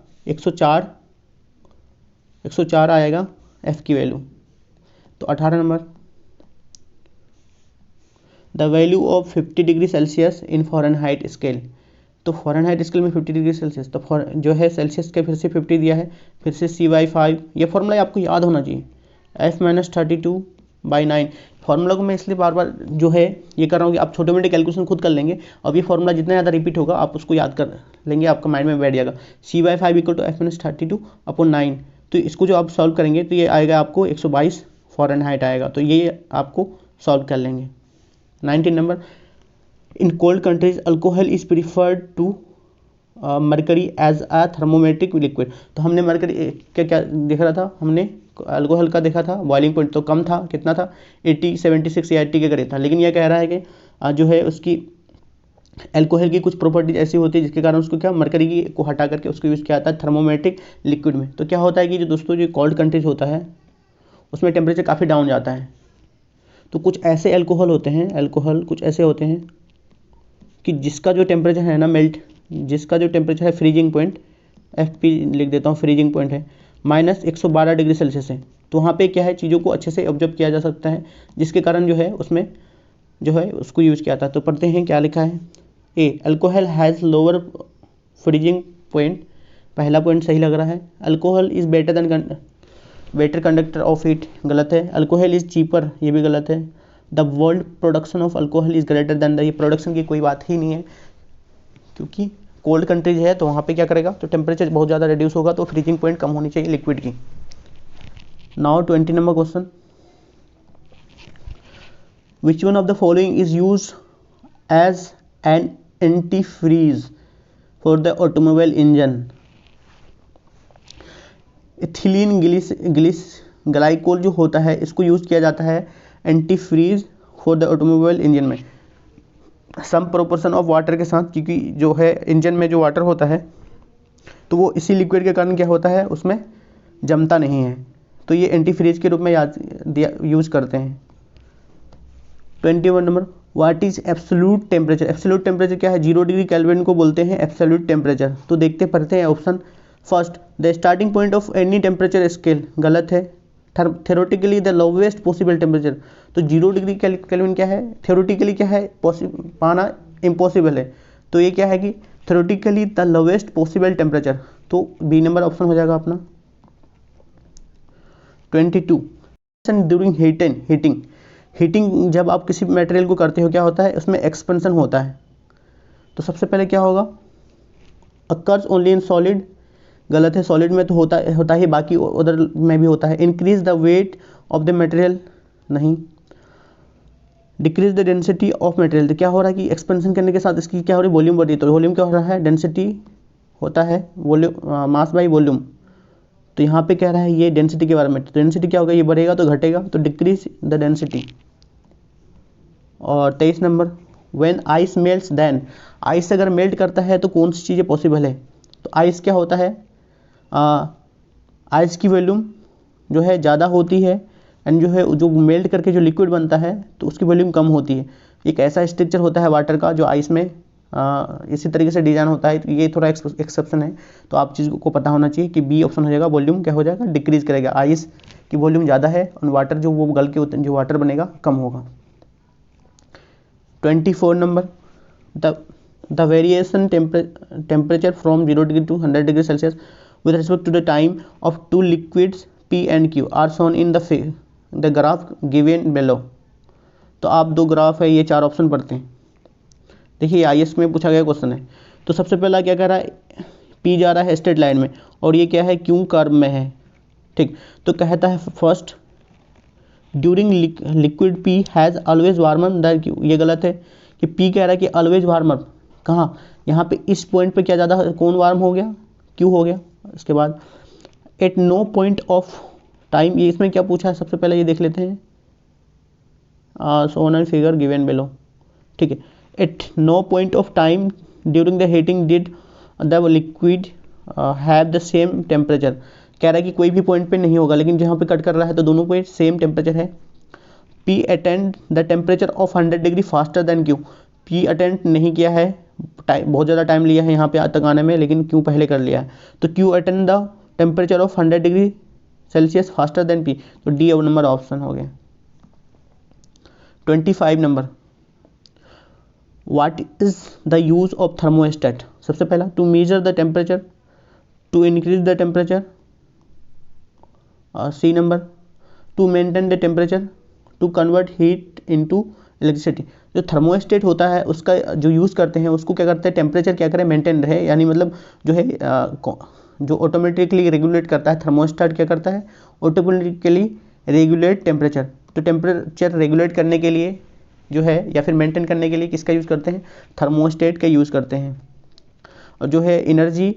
104 आएगा एफ़ की वैल्यू। तो 18 number, the value of 50 degree Celsius in Fahrenheit scale. तो फ़ारेनहाइट स्केल में 50 डिग्री सेल्सियस, तो जो है सेल्सियस के फिर से 50 दिया है, फिर से CY5, ये फॉर्मूला आपको याद होना चाहिए, F-32/9। फार्मूला को मैं इसलिए बार बार जो है ये कर रहा हूँ कि आप छोटे मोटे कैलकुलेशन खुद कर लेंगे। अब ये फार्मूला जितना ज़्यादा रिपीट होगा आप उसको याद कर लेंगे, आपका माइंड में बैठ जाएगा। CY5 equal to F-32/9। तो इसको जो आप सॉल्व करेंगे तो ये आएगा आपको 122 फ़ारेनहाइट आएगा, तो ये आपको सॉल्व कर लेंगे। 19 number, in cold countries alcohol is preferred to mercury as a thermometric liquid. तो हमने मरकरी क्या देख रहा था, हमने अल्कोहल का देखा था बॉइलिंग पॉइंट तो कम था, कितना था 80, 76 या 80 के करीब था। लेकिन यह कह रहा है कि जो है उसकी अल्कोहल की कुछ प्रॉपर्टीज ऐसी होती है जिसके कारण उसको क्या मरकरी की को हटा करके उसको यूज़ किया जाता है थर्मोमेट्रिक लिक्विड में। तो क्या होता है कि जो दोस्तों जो कोल्ड कंट्रीज होता है उसमें टेम्परेचर काफ़ी डाउन जाता है, तो कुछ ऐसे अल्कोहल होते हैं, अल्कोहल कुछ ऐसे होते हैं कि जिसका जो टेम्परेचर है ना जिसका जो टेम्परेचर है फ्रीजिंग पॉइंट, FP लिख देता हूँ, फ्रीजिंग पॉइंट है -112 डिग्री सेल्सियस है। तो वहाँ पे क्या है चीज़ों को अच्छे से ऑब्जर्व किया जा सकता है, जिसके कारण जो है उसमें जो है उसको यूज़ किया था। तो पढ़ते हैं क्या लिखा है। A, alcohol has lower freezing point, पहला पॉइंट सही लग रहा है। Alcohol is better conductor of heat, गलत है। अल्कोहल इज़ चीपर, ये भी गलत है। The world production of alcohol is greater than the, ये प्रोडक्शन की कोई बात ही नहीं है, क्योंकि कोल्ड कंट्रीज है तो वहाँ पे क्या करेगा, तो टेम्परेचर बहुत ज़्यादा रिड्यूस होगा, तो फ्रीजिंग पॉइंट कम होनी चाहिए लिक्विड की। Now 20 number question, which one of the following is use as an anti freeze for the automobile engine. Ethylene glycol जो होता है इसको यूज़ किया जाता है anti freeze for the automobile engine में सम प्रोपोर्शन ऑफ वाटर के साथ, क्योंकि जो है इंजन में जो वाटर होता है तो वो इसी लिक्विड के कारण क्या होता है उसमें जमता नहीं है, तो ये एंटी फ्रीज के रूप में यूज़ करते हैं। 21 number, what is absolute temperature. Absolute temperature क्या है, 0 डिग्री केल्विन को बोलते हैं एब्सोल्यूट टेम्परेचर। तो देखते पढ़ते हैं option. First, the starting point of any temperature scale, गलत है। Theoretically the lowest possible temperature, तो 0 डिग्री केल्विन क्या है, थ्योरेटिकली क्या है पाना इम्पॉसिबल है, तो ये क्या है कि theoretically the lowest possible temperature, तो बी नंबर ऑप्शन हो जाएगा अपना। 22, ड्यूरिंग हीटिंग जब आप किसी मटेरियल को करते हो क्या होता है उसमें एक्सपेंशन होता है। तो सबसे पहले क्या होगा, अकर्स ओनली इन सॉलिड, गलत है, सॉलिड में तो होता ही, बाकी उधर में भी होता है। Increase the weight of the material, नहीं। Decrease the density of material, तो क्या हो रहा है कि एक्सपेंशन करने के साथ इसकी क्या हो रही है, वॉल्यूम बढ़ रही है। तो वॉल्यूम क्या हो रहा है, डेंसिटी होता है वॉल्यूम, मास बाई वॉल्यूम। तो यहाँ पे कह रहा है ये डेंसिटी के बारे में, तो डेंसिटी क्या होगा, ये बढ़ेगा तो घटेगा, तो डिक्रीज द डेंसिटी। और 23 number, when ice melts then, ice अगर मेल्ट करता है तो कौन सी चीज़ें पॉसिबल है। तो आइस क्या होता है, आइस की वॉल्यूम जो है ज़्यादा होती है, एंड जो है जो मेल्ट करके जो लिक्विड बनता है तो उसकी वॉल्यूम कम होती है। एक ऐसा स्ट्रक्चर होता है वाटर का जो आइस में इसी तरीके से डिजाइन होता है, तो ये थोड़ा एक्सेप्शन है, तो आप चीज़ को पता होना चाहिए कि बी ऑप्शन हो जाएगा। वॉल्यूम क्या हो जाएगा, डिक्रीज करेगा, आइस की वॉल्यूम ज़्यादा है और वाटर जो वो गल के जो वाटर बनेगा कम होगा। 24 number, the variation temperature from 0 degree to 100 degree Celsius with respect to the time of two liquids P and Q are shown in the graph given below। तो आप दो ग्राफ है, ये 4 ऑप्शन पढ़ते हैं। देखिए IS में पूछा गया क्वेश्चन है, तो सबसे पहला क्या कह रहा है, P जा रहा है स्ट्रेट लाइन में और ये क्या है Q कर्व में है, ठीक। तो कहता है first, during liquid P has always warmer than Q, ये गलत है कि P कह रहा है कि ऑलवेज वार्मर, कहाँ, यहाँ पे इस पॉइंट पे क्या ज़्यादा कौन वार्म हो गया, Q हो गया। इसके बाद at no point of time, ये इसमें क्या पूछा है सबसे पहले ये देख लेते हैं, shown and figure given below, ठीक है। At no point of time during the heating did the liquid have the same temperature, कह रहा है कि कोई भी पॉइंट पे नहीं होगा, लेकिन जहाँ पे कट कर रहा है तो दोनों पे सेम टेम्परेचर है। P attend the temperature of 100 degree faster than Q, P attend नहीं किया है, बहुत ज़्यादा टाइम लिया है यहाँ पे तक आने में, लेकिन क्यू पहले कर लिया है, तो Q attend the temperature of 100 degree Celsius faster than P, तो डी नंबर ऑप्शन हो गया। 25 number, what is the use of thermostat, सबसे पहला to measure the temperature, to increase the temperature, C number to maintain the temperature, to convert heat into electricity. जो thermostat होता है उसका जो यूज़ करते हैं उसको क्या करते हैं, टेम्परेचर क्या करें, मेंटेन रहे, यानी मतलब जो है जो ऑटोमेटिकली रेगुलेट करता है, थर्मोस्टेट क्या करता है, ऑटोमेटिकली रेगुलेट टेम्परेचर। तो टेम्परेचर रेगुलेट करने के लिए जो है या फिर मेंटेन करने के लिए किसका यूज़ करते हैं, थर्मोस्टेट का यूज़ करते हैं। और जो है एनर्जी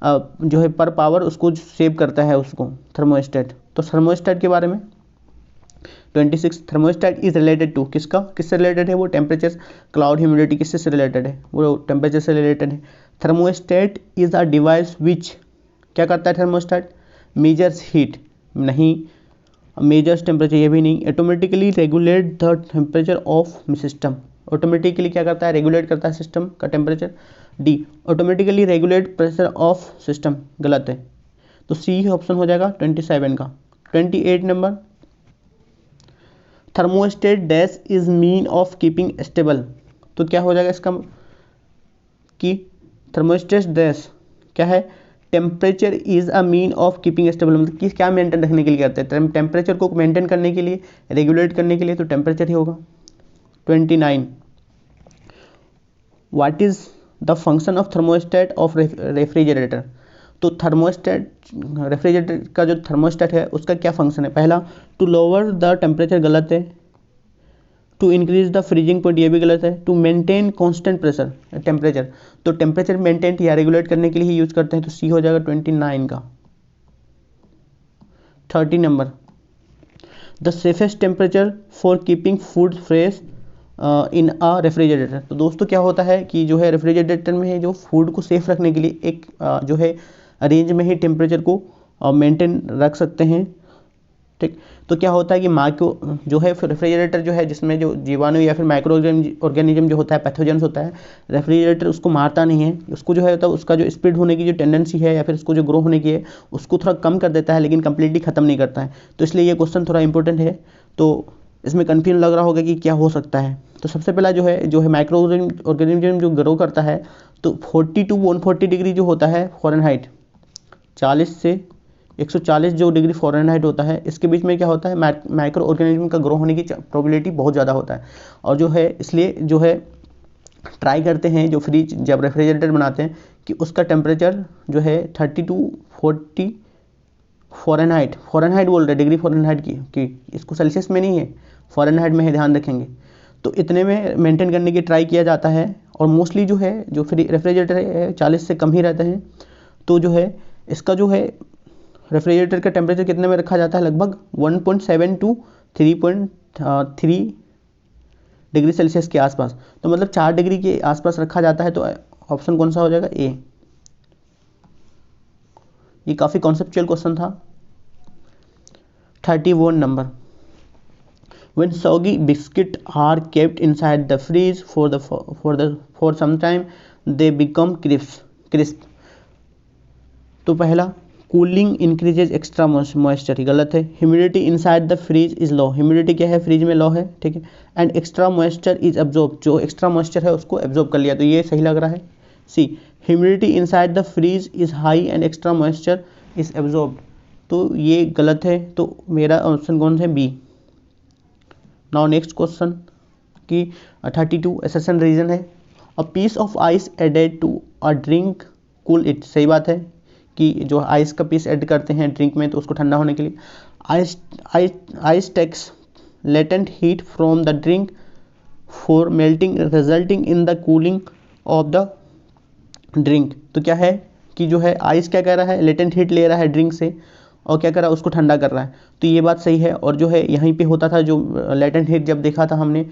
जो है पर पावर उसको सेव करता है उसको थर्मोस्टेट। तो थर्मोस्टेट के बारे में 26, थर्मोस्टेट इज रिलेटेड टू, किससे रिलेटेड है वो, टेम्परेचर, क्लाउड, ह्यूमिडिटी, किससे रिलेटेड है, वो टेम्परेचर से रिलेटेड है। Thermostat is a device which, क्या करता है थर्मोस्टेट, मेजर्स हीट, नहीं, मेजर्स टेम्परेचर, ये भी नहीं, automatically regulate the temperature of system, automatically क्या करता है, रेगुलेट करता है सिस्टम का temperature. D, automatically regulate pressure of system, गलत है, तो सी ऑप्शन हो जाएगा 27 का। 28 number, thermostat dash is mean of keeping stable, तो क्या हो जाएगा इसका कि थर्मोस्टेट डैश क्या है, temperature is a mean of keeping stable, मतलब कि क्या मेंटेन रखने के लिए करते हैं, टेम्परेचर को मेंटेन करने के लिए, रेगुलेट करने के लिए, तो टेम्परेचर ही होगा। 29, what is the function of thermostat of refrigerator, तो थर्मोस्टेट रेफ्रिजरेटर का जो थर्मोस्टेट है उसका क्या फंक्शन है, पहला टू लोअर द टेम्परेचर, गलत है, to increase the freezing point, ये भी गलत है, to maintain constant pressure temperature, तो टेम्परेचर मेंटेन या रेगुलेट करने के लिए ही यूज करते हैं, तो सी हो जाएगा 29 का। 30 number, the safest temperature for keeping food fresh in a refrigerator, तो दोस्तों क्या होता है कि जो है रेफ्रिजरेटर में जो फूड को सेफ रखने के लिए एक जो है रेंज में ही टेम्परेचर को मेंटेन रख सकते हैं, ठीक। तो क्या होता है कि माइक्रो जो है रेफ्रिजरेटर जो है जिसमें जो जीवाणु या फिर माइक्रो ऑर्गेनिज्म जो होता है, पैथोजेंस होता है, रेफ्रिजरेटर उसको मारता नहीं है, उसको जो है तो उसका जो स्पीड होने की जो टेंडेंसी है या फिर उसको जो ग्रो होने की है उसको थोड़ा कम कर देता है, लेकिन कंप्लीटली ख़त्म नहीं करता है। तो इसलिए ये क्वेश्चन थोड़ा इंपॉर्टेंट है, तो इसमें कन्फ्यूजन लग रहा होगा कि क्या हो सकता है। तो सबसे पहला जो है माइक्रो ऑर्गेनिज्म जो ग्रो करता है, तो 40 to 140 डिग्री जो होता है फ़ारेनहाइट, 40 से 140 जो डिग्री फ़ारेनहाइट होता है, इसके बीच में क्या होता है, माइक्रो ऑर्गेनिज्म का ग्रो होने की प्रोबेबिलिटी बहुत ज़्यादा होता है। और जो है इसलिए जो है ट्राई करते हैं जो फ्रिज जब रेफ्रिजरेटर बनाते हैं कि उसका टेम्परेचर जो है 30 to 40 फ़ारेनहाइट बोल रहे हैं, डिग्री फ़ारेनहाइट की इसको सेल्सियस में नहीं है, फ़ारेनहाइट में है, ध्यान रखेंगे। तो इतने में मेंटेन करने की ट्राई किया जाता है, और मोस्टली जो है जो रेफ्रिजरेटर है 40 से कम ही रहते हैं। तो जो है इसका जो है रेफ्रिजरेटर का टेम्परेचर कितने में रखा जाता है, लगभग 1.7 to 3.3 डिग्री सेल्सियस के आसपास, तो मतलब 4 डिग्री के आसपास रखा जाता है। तो ऑप्शन कौन सा हो जाएगा, ए। ये काफ़ी कॉन्सेप्चुअल क्वेश्चन था। 31 number, when soggy biscuit are kept inside the freeze for some time they become crisp। तो पहला कूलिंग इंक्रीजेज एक्स्ट्रा मॉइस्चर, गलत है, humidity inside the fridge is low, humidity क्या है, फ्रीज में लो है, ठीक है, and extra moisture is absorb, जो एक्स्ट्रा मॉइस्चर है उसको एब्जॉर्ब कर लिया, तो ये सही लग रहा है, C. Humidity inside the fridge is high and extra moisture is absorb, तो ये गलत है, तो मेरा ऑप्शन कौन सा है, बी। नाउ नेक्स्ट क्वेश्चन की 32 एसेशन रीजन है, a piece of ice added to a drink cool it, सही बात है कि जो आइस का पीस ऐड करते हैं ड्रिंक में तो उसको ठंडा होने के लिए, ice takes latent heat from the drink for melting resulting in the cooling of the drink. तो क्या है कि जो है आइस क्या कर रहा है, लेटेंट हीट ले रहा है ड्रिंक से, और क्या कर रहा है, उसको ठंडा कर रहा है। तो ये बात सही है। और जो है यहीं पे होता था जो लेटेंट हीट जब देखा था हमने,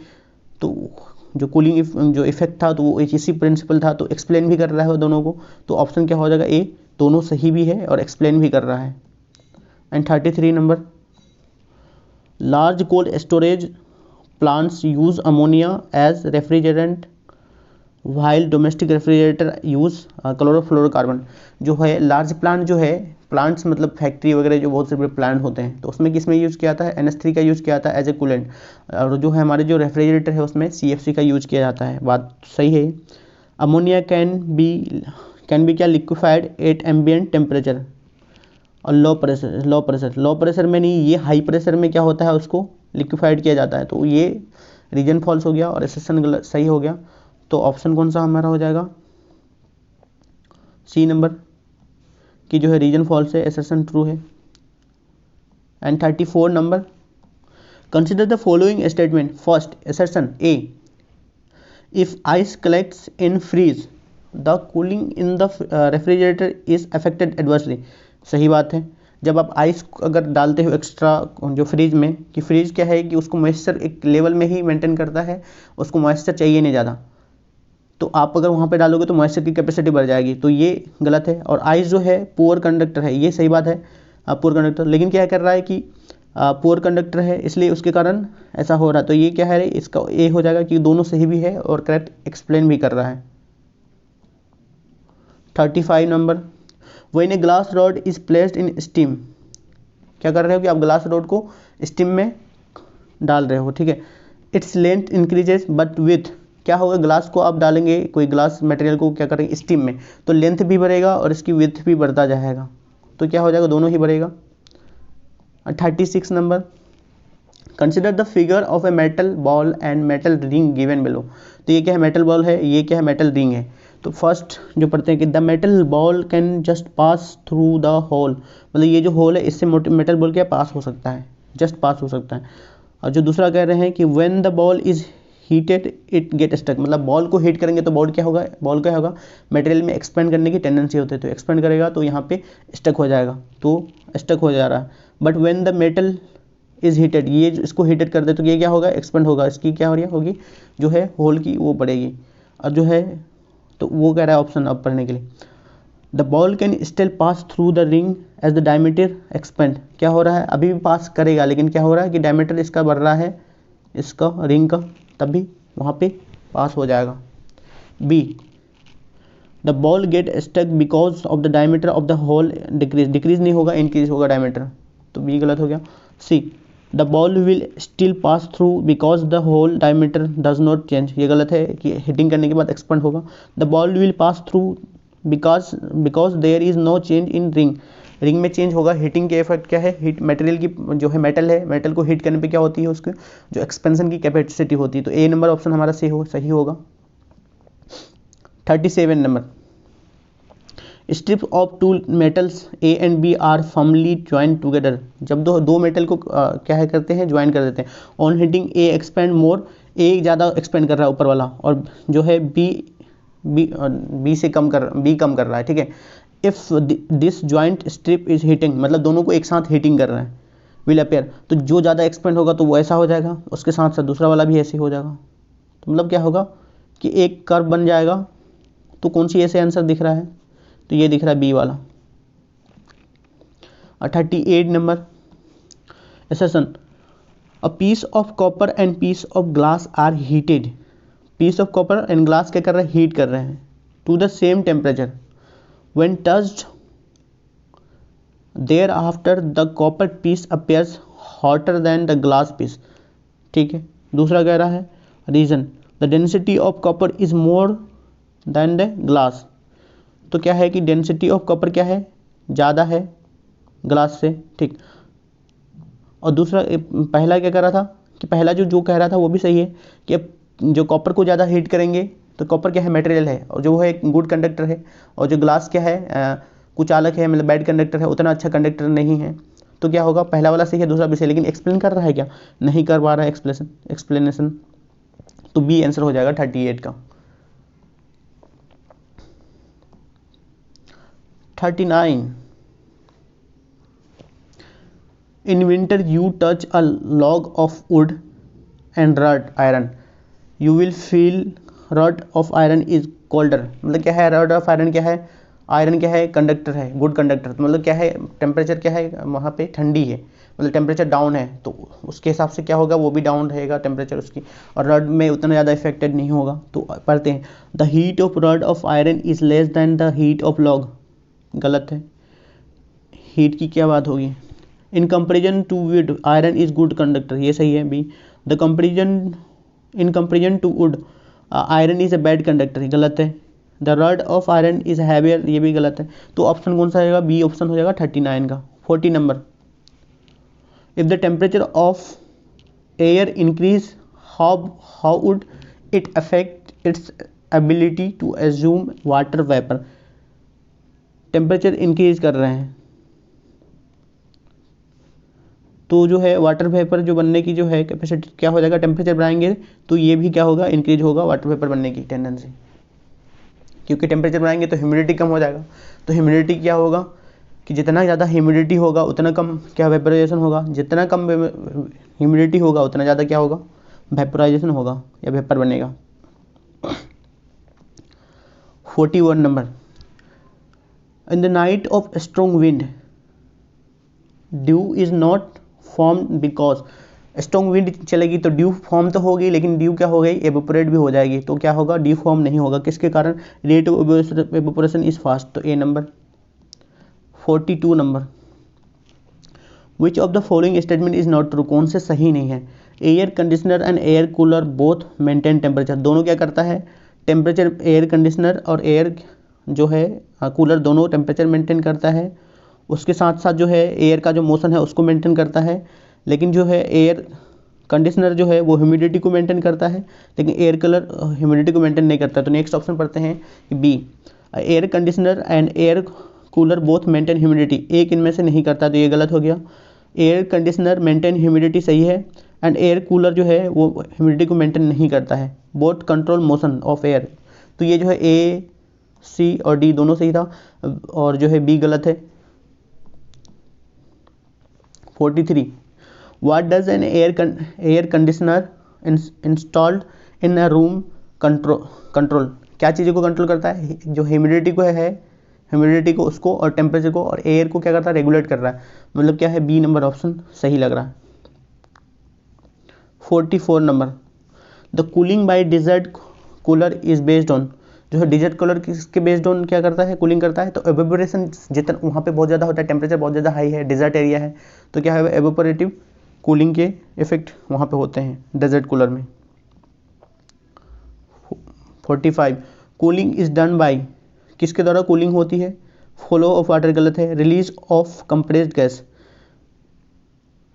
तो जो कूलिंग जो इफेक्ट था तो वो एक इसी प्रिंसिपल था, तो एक्सप्लेन भी कर रहा है दोनों को। तो ऑप्शन क्या हो जाएगा, ए, दोनों सही भी है और एक्सप्लेन भी कर रहा है। And 33 number, large cold storage plants use ammonia as refrigerant while domestic refrigerator use chlorofluorocarbon. जो है लार्ज प्लांट जो है, प्लांट्स मतलब फैक्ट्री वगैरह जो बहुत से बड़े प्लांट होते हैं, तो उसमें किस में यूज़ किया जाता है, NH3 का यूज़ किया जाता है एज ए कूलेंट। और जो है हमारे जो रेफ्रिजरेटर है उसमें CFC का यूज़ किया जाता है। बात सही है। अमोनिया कैन बी क्या, लिक्विफाइड एट एम्बियंट टेम्परेचर और लो प्रेशर में नहीं, ये हाई प्रेशर में क्या होता है, उसको लिक्विफाइड किया जाता है। तो ये रीजन फॉल्स हो गया और एसेशन गलत सही हो गया। तो ऑप्शन कौन सा हमारा हो जाएगा, सी नंबर की जो है रीजन फॉल्स है, एसेशन ट्रू है। And 34 number, consider the following statement. First assertion A, if ice collects in fridge the cooling in the refrigerator is affected adversely. सही बात है। जब आप आइस अगर डालते हो एक्स्ट्रा जो फ्रीज में, कि फ्रीज क्या है कि उसको मॉइस्चर एक लेवल में ही मेंटेन करता है, उसको मॉइस्चर चाहिए नहीं ज़्यादा, तो आप अगर वहाँ पे डालोगे तो मॉइस्चर की कैपेसिटी बढ़ जाएगी, तो ये गलत है। और आइस जो है पुअर कंडक्टर है, ये सही बात है, पुअर कंडक्टर, लेकिन क्या कर रहा है कि पुअर कंडक्टर है इसलिए उसके कारण ऐसा हो रहा है। तो ये क्या है, इसका ए हो जाएगा कि दोनों सही भी है और करेक्ट एक्सप्लेन भी कर रहा है। 35 number, when a glass rod is placed in steam. क्या कर रहे हो कि आप ग्लास रॉड को स्टीम में डाल रहे हो, ठीक है। Its length increases but with, क्या होगा, ग्लास को आप डालेंगे, कोई ग्लास मटेरियल को क्या करेंगे स्टीम में, तो लेंथ भी बढ़ेगा और इसकी विथ भी बढ़ता जाएगा। तो क्या हो जाएगा, दोनों ही बढ़ेगा। 36 number, consider the figure of a metal ball and metal ring given below. तो ये क्या है, मेटल बॉल है, ये क्या है, मेटल रिंग है। तो फर्स्ट जो पढ़ते हैं कि the metal ball can just pass through the hole, मतलब ये जो होल है इससे मेटल बॉल क्या पास हो सकता है, जस्ट पास हो सकता है। और जो दूसरा कह रहे हैं कि when the ball is heated it get stuck, मतलब बॉल को हीट करेंगे तो बॉल क्या होगा, मटेरियल में एक्सपेंड करने की टेंडेंसी होती है, तो एक्सपेंड करेगा तो यहाँ पे स्टक हो जाएगा, तो स्टक हो जा रहा है। But when the metal is heated, ये इसको हीटेड कर दे तो ये क्या होगा, एक्सपेंड होगा, इसकी क्या हो रही होगी, जो है होल की वो बढ़ेगी। और जो है तो वो कह रहा है ऑप्शन अब पढ़ने के लिए, the ball can still pass through the ring as the diameter expand. क्या हो रहा है, अभी भी पास करेगा, लेकिन क्या हो रहा है कि डायमीटर इसका बढ़ रहा है, इसका रिंग का, तब भी वहाँ पे पास हो जाएगा। B, the ball get stuck because of the diameter of the hole decrease नहीं होगा, इंक्रीज होगा डायमीटर, तो बी गलत हो गया। C, the ball will still pass through because the hole diameter does not change, ये गलत है कि हीटिंग करने के बाद एक्सपेंड होगा। The ball will pass through because there is no change in ring में चेंज होगा। हीटिंग के इफेक्ट क्या है, हीट मटेरियल की जो है मेटल को हीट करने पे क्या होती है, उसकी जो एक्सपेंशन की कैपेसिटी होती है। तो ए नंबर ऑप्शन हमारा सही होगा। 37 number, strip of two metals A and B are firmly join together. जब दो मेटल को क्या है करते हैं, ज्वाइन कर देते हैं। ऑन हीटिंग ए एक्सपेंड मोर, ए ज़्यादा एक्सपेंड कर रहा है ऊपर वाला, और जो है बी से कम कर रहा है, ठीक है। If this joint strip is heating, मतलब दोनों को एक साथ हीटिंग कर रहे हैं, विल अपेयर, तो जो ज़्यादा एक्सपेंड होगा तो वो ऐसा हो जाएगा, उसके साथ साथ दूसरा वाला भी ऐसे हो जाएगा। तो मतलब क्या होगा कि एक कर्व बन जाएगा। तो कौन सी ऐसे आंसर दिख रहा है, तो ये दिख रहा है बी वाला। 38 number, assertion, a piece of copper and piece of glass are heated. Piece of copper and glass क्या कर रहे हैं, हीट कर रहे हैं to the same temperature. When touched thereafter the copper piece appears hotter than the glass piece, ठीक है। दूसरा कह रहा है reason, the density of copper is more than the glass. तो क्या है कि डेंसिटी ऑफ कॉपर क्या है, ज़्यादा है ग्लास से, ठीक। और दूसरा पहला क्या कर रहा था कि पहला जो कह रहा था वो भी सही है कि जो कॉपर को ज़्यादा हीट करेंगे तो कॉपर क्या है, मटेरियल है और जो है एक गुड कंडक्टर है, और जो ग्लास क्या है कुचालक है, मतलब बैड कंडक्टर है, उतना अच्छा कंडक्टर नहीं है। तो क्या होगा, पहला वाला सही है, दूसरा भी सही, लेकिन एक्सप्लेन कर रहा है क्या, नहीं कर पा रहा है एक्सप्लेनेशन। तो बी आंसर हो जाएगा 38 का। 39, in winter you touch a log of wood and rod iron, you will feel rod of iron is colder. मतलब क्या है, रड ऑफ आयरन क्या है, आयरन क्या है, कंडक्टर है, गुड कंडक्टर। तो मतलब क्या है, टेम्परेचर क्या है वहाँ पे, ठंडी है, मतलब टेम्परेचर डाउन है, तो उसके हिसाब से क्या होगा, वो भी डाउन रहेगा टेम्परेचर उसकी, और रड में उतना ज़्यादा इफेक्टेड नहीं होगा। तो पढ़ते हैं, the heat of rod of iron is less than the heat of log, गलत है, हीट की क्या बात होगी। In comparison to wood iron is good conductor, ये सही है B. The comparison in comparison to wood iron is a bad conductor, गलत है। The rod of iron is heavier, ये भी गलत है। तो ऑप्शन कौन सा आएगा, बी ऑप्शन हो जाएगा 39 का। 40 number, if the temperature of air increase how would it affect its ability to assume water vapour. Temperature increase कर रहे हैं तो जो है वाटर वेपर जो बनने की जो है कैपेसिटी क्या हो जाएगा, टेम्परेचर बढ़ाएंगे तो ये भी क्या होगा, इंक्रीज होगा वाटर वेपर बनने की टेंडेंसी, क्योंकि टेम्परेचर बढ़ाएंगे तो ह्यूमिडिटी कम हो जाएगा। तो ह्यूमिडिटी क्या होगा कि जितना ज़्यादा ह्यूमिडिटी होगा उतना कम क्या वेपराइजेशन होगा, जितना कम ह्यूमिडिटी होगा उतना ज़्यादा क्या होगा, वेपराइजेशन होगा या वेपर बनेगा। 41 number, in the night of strong wind due is not form because, strong wind चलेगी तो ड्यू फॉर्म तो होगी, लेकिन ड्यू क्या हो गई, एवोपरेट भी हो जाएगी, तो क्या होगा, ड्यू फॉर्म नहीं होगा, किसके कारण, rate of evaporation is fast, तो A number. 42 number, which of the following statement is not true, कौन से सही नहीं है। Air conditioner and air cooler both maintain temperature, दोनों क्या करता है, टेम्परेचर, एयर कंडीशनर और एयर जो है कूलर दोनों टेम्परेचर मेंटेन करता है, उसके साथ साथ जो है एयर का जो मोशन है उसको मेंटेन करता है, लेकिन जो है एयर कंडीशनर जो है वो ह्यूमिडिटी को मेंटेन करता है, लेकिन एयर कूलर ह्यूमिडिटी को मेंटेन नहीं करता। तो नेक्स्ट ऑप्शन पढ़ते हैं कि B, air conditioner and air cooler both maintain humidity, एक इनमें से नहीं करता, तो ये गलत हो गया। एयर कंडीशनर मेंटेन ह्यूमिडिटी सही है, एंड एयर कूलर जो है वो ह्यूमिडिटी को मेंटेन नहीं करता है, both control motion of air. तो ये जो है ए, सी और डी दोनों सही था, और जो है बी गलत है। 43, what does an air conditioner installed in a room control, क्या चीज़ों को कंट्रोल करता है, जो ह्यूमिडिटी को है, ह्यूमिडिटी को उसको और टेम्परेचर को और एयर को क्या करता है, रेगुलेट कर रहा है, मतलब क्या है, बी नंबर ऑप्शन सही लग रहा है। 44 number, the cooling by desert cooler is based on, जो है डिजर्ट कूलर किसके बेस्ड ऑन क्या करता है, कूलिंग करता है, तो एवेपोरेशन जितना वहाँ पे बहुत ज़्यादा होता है, टेम्परेचर बहुत ज़्यादा हाई है, डिजर्ट एरिया है, तो क्या है, एवेपोरेटिव कूलिंग के इफेक्ट वहाँ पे होते हैं डेजर्ट कूलर में। 45, कूलिंग इज डन बाय, किसके द्वारा कूलिंग होती है, फ्लो ऑफ वाटर गलत है, release of compressed gas,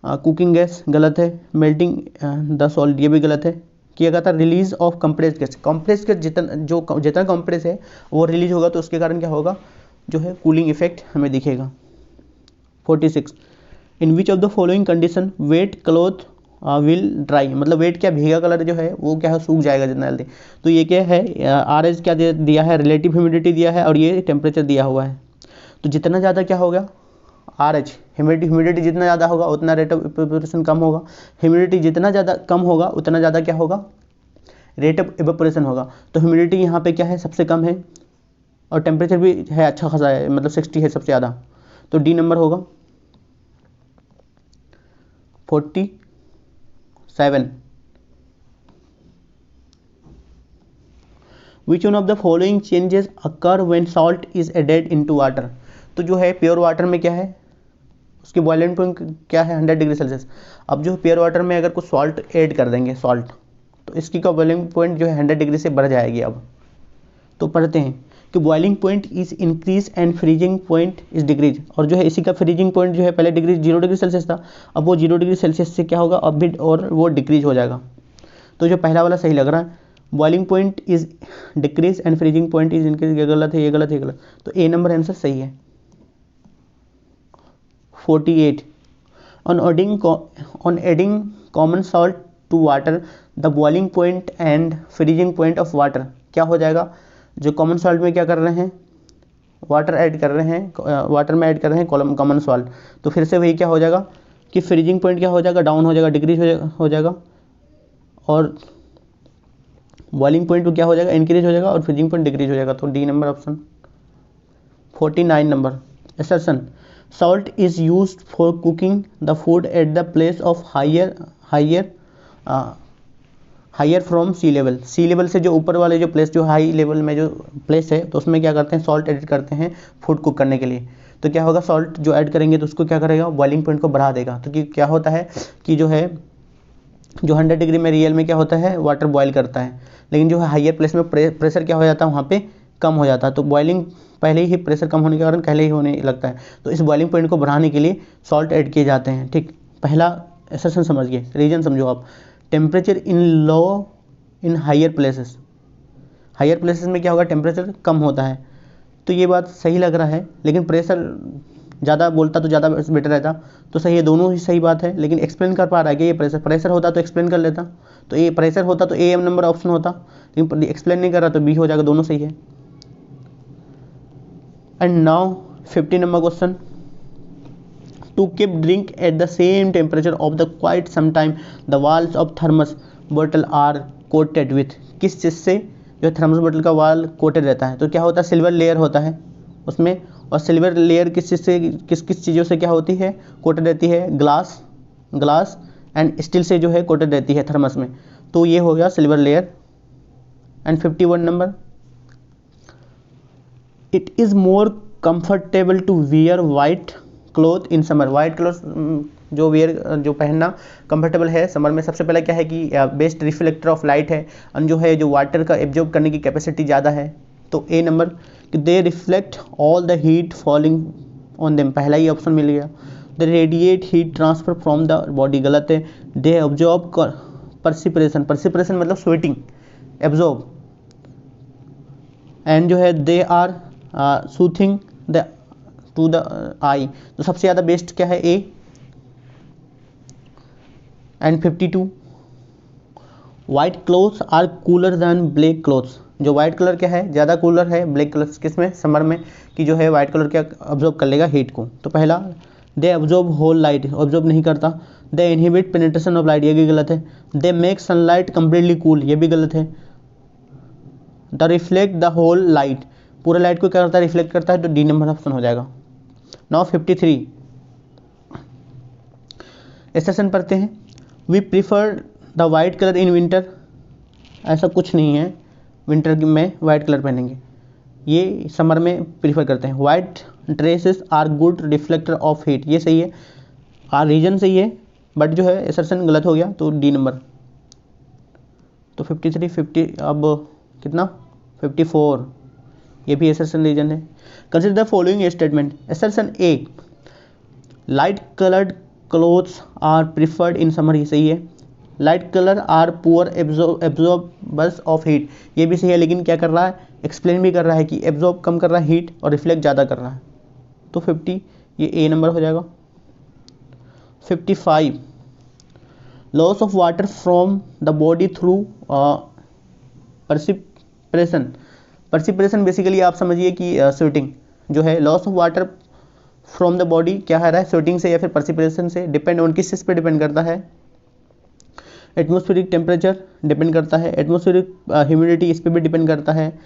cooking gas गलत है, मेल्टिंग द सॉल्ट ये भी गलत है, किया गया था release of compressed gas, compressed gas जितना कंप्रेस है वो रिलीज होगा, तो उसके कारण क्या होगा, जो है कूलिंग इफेक्ट हमें दिखेगा। 46, in which of the following condition wet cloth will dry, मतलब वेट क्या, भीगा कलर जो है वो क्या है, सूख जाएगा जितना जल्दी। तो ये क्या है, आर एच क्या दिया है, रिलेटिव ह्यूमिडिटी दिया है, और ये टेम्परेचर दिया हुआ है, तो जितना ज़्यादा क्या होगा, आर एच ह्यूमिडिटी जितना ज़्यादा होगा उतना रेट ऑफ इवेपोरेशन कम होगा, ह्यूमिडिटी जितना ज़्यादा कम होगा उतना ज़्यादा क्या होगा, रेट ऑफ इवेपोरेशन होगा। तो ह्यूमिडिटी यहाँ पे क्या है, सबसे कम है, और टेम्परेचर भी है अच्छा खासा है, मतलब 60 है सबसे ज़्यादा, तो डी नंबर होगा। 47, which one of the following changes occur when salt is added into water, तो जो है प्योर वाटर में क्या है, उसकी बॉइलिंग पॉइंट क्या है, 100 डिग्री सेल्सियस। अब जो प्योर वाटर में अगर कुछ सॉल्ट ऐड कर देंगे, सॉल्ट, तो इसकी का बॉइलिंग पॉइंट जो है 100 डिग्री से बढ़ जाएगी। अब तो पढ़ते हैं कि boiling point is increase and freezing point is decrease, और जो है इसी का फ्रीजिंग पॉइंट जो है पहले 0 डिग्री सेल्सियस था, अब वो 0 डिग्री सेल्सियस से क्या होगा, अब भी और वो डिक्रीज हो जाएगा। तो जो पहला वाला सही लग रहा है, boiling point is decrease and freezing point is increase, ये गलत है, ये गलत है, ये गलत, तो ए नंबर आंसर सही है। 48, on adding common salt to water the boiling point and freezing point of water क्या हो जाएगा, जो कॉमन सॉल्ट में क्या कर रहे हैं, वाटर ऐड कर रहे हैं, वाटर में ऐड कर रहे हैं कॉमन सॉल्ट, तो फिर से वही क्या हो जाएगा, कि फ्रीजिंग पॉइंट क्या हो जाएगा, डाउन हो जाएगा, डिक्रीज हो जाएगा, और बॉइलिंग पॉइंट क्या हो जाएगा, इंक्रीज हो जाएगा, और फ्रीजिंग पॉइंट डिक्रीज हो जाएगा। तो D number option. 49 number assertion, salt is used for cooking the food at the place of higher from sea level। Sea level से जो ऊपर वाले जो प्लेस, जो हाई लेवल में जो प्लेस है, तो उसमें क्या करते हैं, सॉल्ट ऐड करते हैं फूड कुक करने के लिए। तो क्या होगा, सॉल्ट जो ऐड करेंगे तो उसको क्या करेगा, बॉइलिंग पॉइंट को बढ़ा देगा। तो क्या होता है कि जो 100 डिग्री में रियल में क्या होता है, वाटर बॉयल करता है, लेकिन जो है हाइयर प्लेस में प्रेशर क्या हो जाता है, वहाँ पे कम हो जाता है। तो बॉइलिंग पहले ही प्रेशर कम होने के कारण पहले ही होने लगता है। तो इस बॉइलिंग पॉइंट को बढ़ाने के लिए सॉल्ट ऐड किए जाते हैं। ठीक, पहला एसेशन समझिए, रीजन समझो आप। Temperature in low in higher places, higher places में क्या होगा, टेम्परेचर कम होता है। तो ये बात सही लग रहा है, लेकिन प्रेशर ज़्यादा बोलता तो ज़्यादा बेटर रहता। तो सही है, दोनों ही सही बात है, लेकिन एक्सप्लेन कर पा रहा है कि ये प्रेशर होता तो एक्सप्लेन कर लेता। तो ये प्रेशर होता तो ए नंबर ऑप्शन होता, लेकिन एक्सप्लेन नहीं कर रहा तो बी हो जाएगा, दोनों सही है। And now 50 number question, to keep drink at the same temperature of the quite some time the walls of thermos बोतल आर कोटेड विथ। किस चीज़ से जो थर्मस बोतल का वॉल कोटेड रहता है, तो क्या होता है, सिल्वर लेयर होता है उसमें। और सिल्वर लेयर किस चीज़ से, किस चीज़ों से क्या होती है, कोटेड रहती है, ग्लास एंड स्टील से जो है कोटेड रहती है थर्मस में। तो ये हो गया silver layer. And 51 number, it is more comfortable to wear white cloth in summer. White cloth जो पहनना कंफर्टेबल है समर में। सबसे पहले क्या है कि बेस्ट रिफ्लेक्टर ऑफ लाइट है, और जो है जो वाटर का एब्जॉर्ब करने की कैपेसिटी ज़्यादा है। तो ए नंबर, कि they reflect all the heat falling on them, पहला ही ऑप्शन मिल गया। They radiate heat transfer from the body, गलत है। दे एब्जॉर्ब परसिपिरेशन, परसिपिरेशन मतलब स्वेटिंग, एब्जॉर्ब। एंड जो है they are soothing the to the eye, तो सबसे ज़्यादा बेस्ट क्या है, A. And 52, white clothes are cooler than black clothes. जो वाइट कलर क्या है, ज़्यादा कूलर है ब्लैक कलर किस में, समर में, कि जो है वाइट कलर क्या ऑब्जॉर्ब कर लेगा हीट को। तो पहला, they absorb whole light, absorb नहीं करता। They inhibit penetration of light, ये भी गलत है। They make sunlight completely cool, ये भी गलत है। The reflect the whole light, पूरा लाइट को क्या करता है, रिफ्लेक्ट करता है। तो डी नंबर ऑप्शन हो जाएगा। नाउ 53 एसेशन पढ़ते हैं। We prefer the white colour in winter, ऐसा कुछ नहीं है, विंटर में वाइट कलर पहनेंगे, ये समर में प्रीफर करते हैं। White dresses are good reflector of heat, ये सही है, आर रीजन सही है, बट जो है एसर्शन गलत हो गया। तो डी नंबर। तो 53 50 अब कितना 54, ये भी एसर्शन रीजन है। Consider the following statement. Assertion A, light coloured clothes are preferred in summer, ये सही है। Light colour are poor absorbers of heat, ये भी सही है, लेकिन क्या कर रहा है, एक्सप्लेन भी कर रहा है कि एब्जॉर्ब कम कर रहा है हीट और रिफ्लेक्ट ज़्यादा कर रहा है। तो 50 ये ए नंबर हो जाएगा। 55, loss of water from the body through perspiration. Perspiration basically आप समझिए कि स्वेटिंग जो है, loss of water from the body क्या है रहा है, स्वेटिंग से या फिर परसिपिरेशन से। डिपेंड ऑन किस चीज़ पे डिपेंड करता है, एटमॉस्फेरिक टेम्परेचर डिपेंड करता है, एटमॉस्फेरिक ह्यूमिडिटी इस पर भी डिपेंड करता है,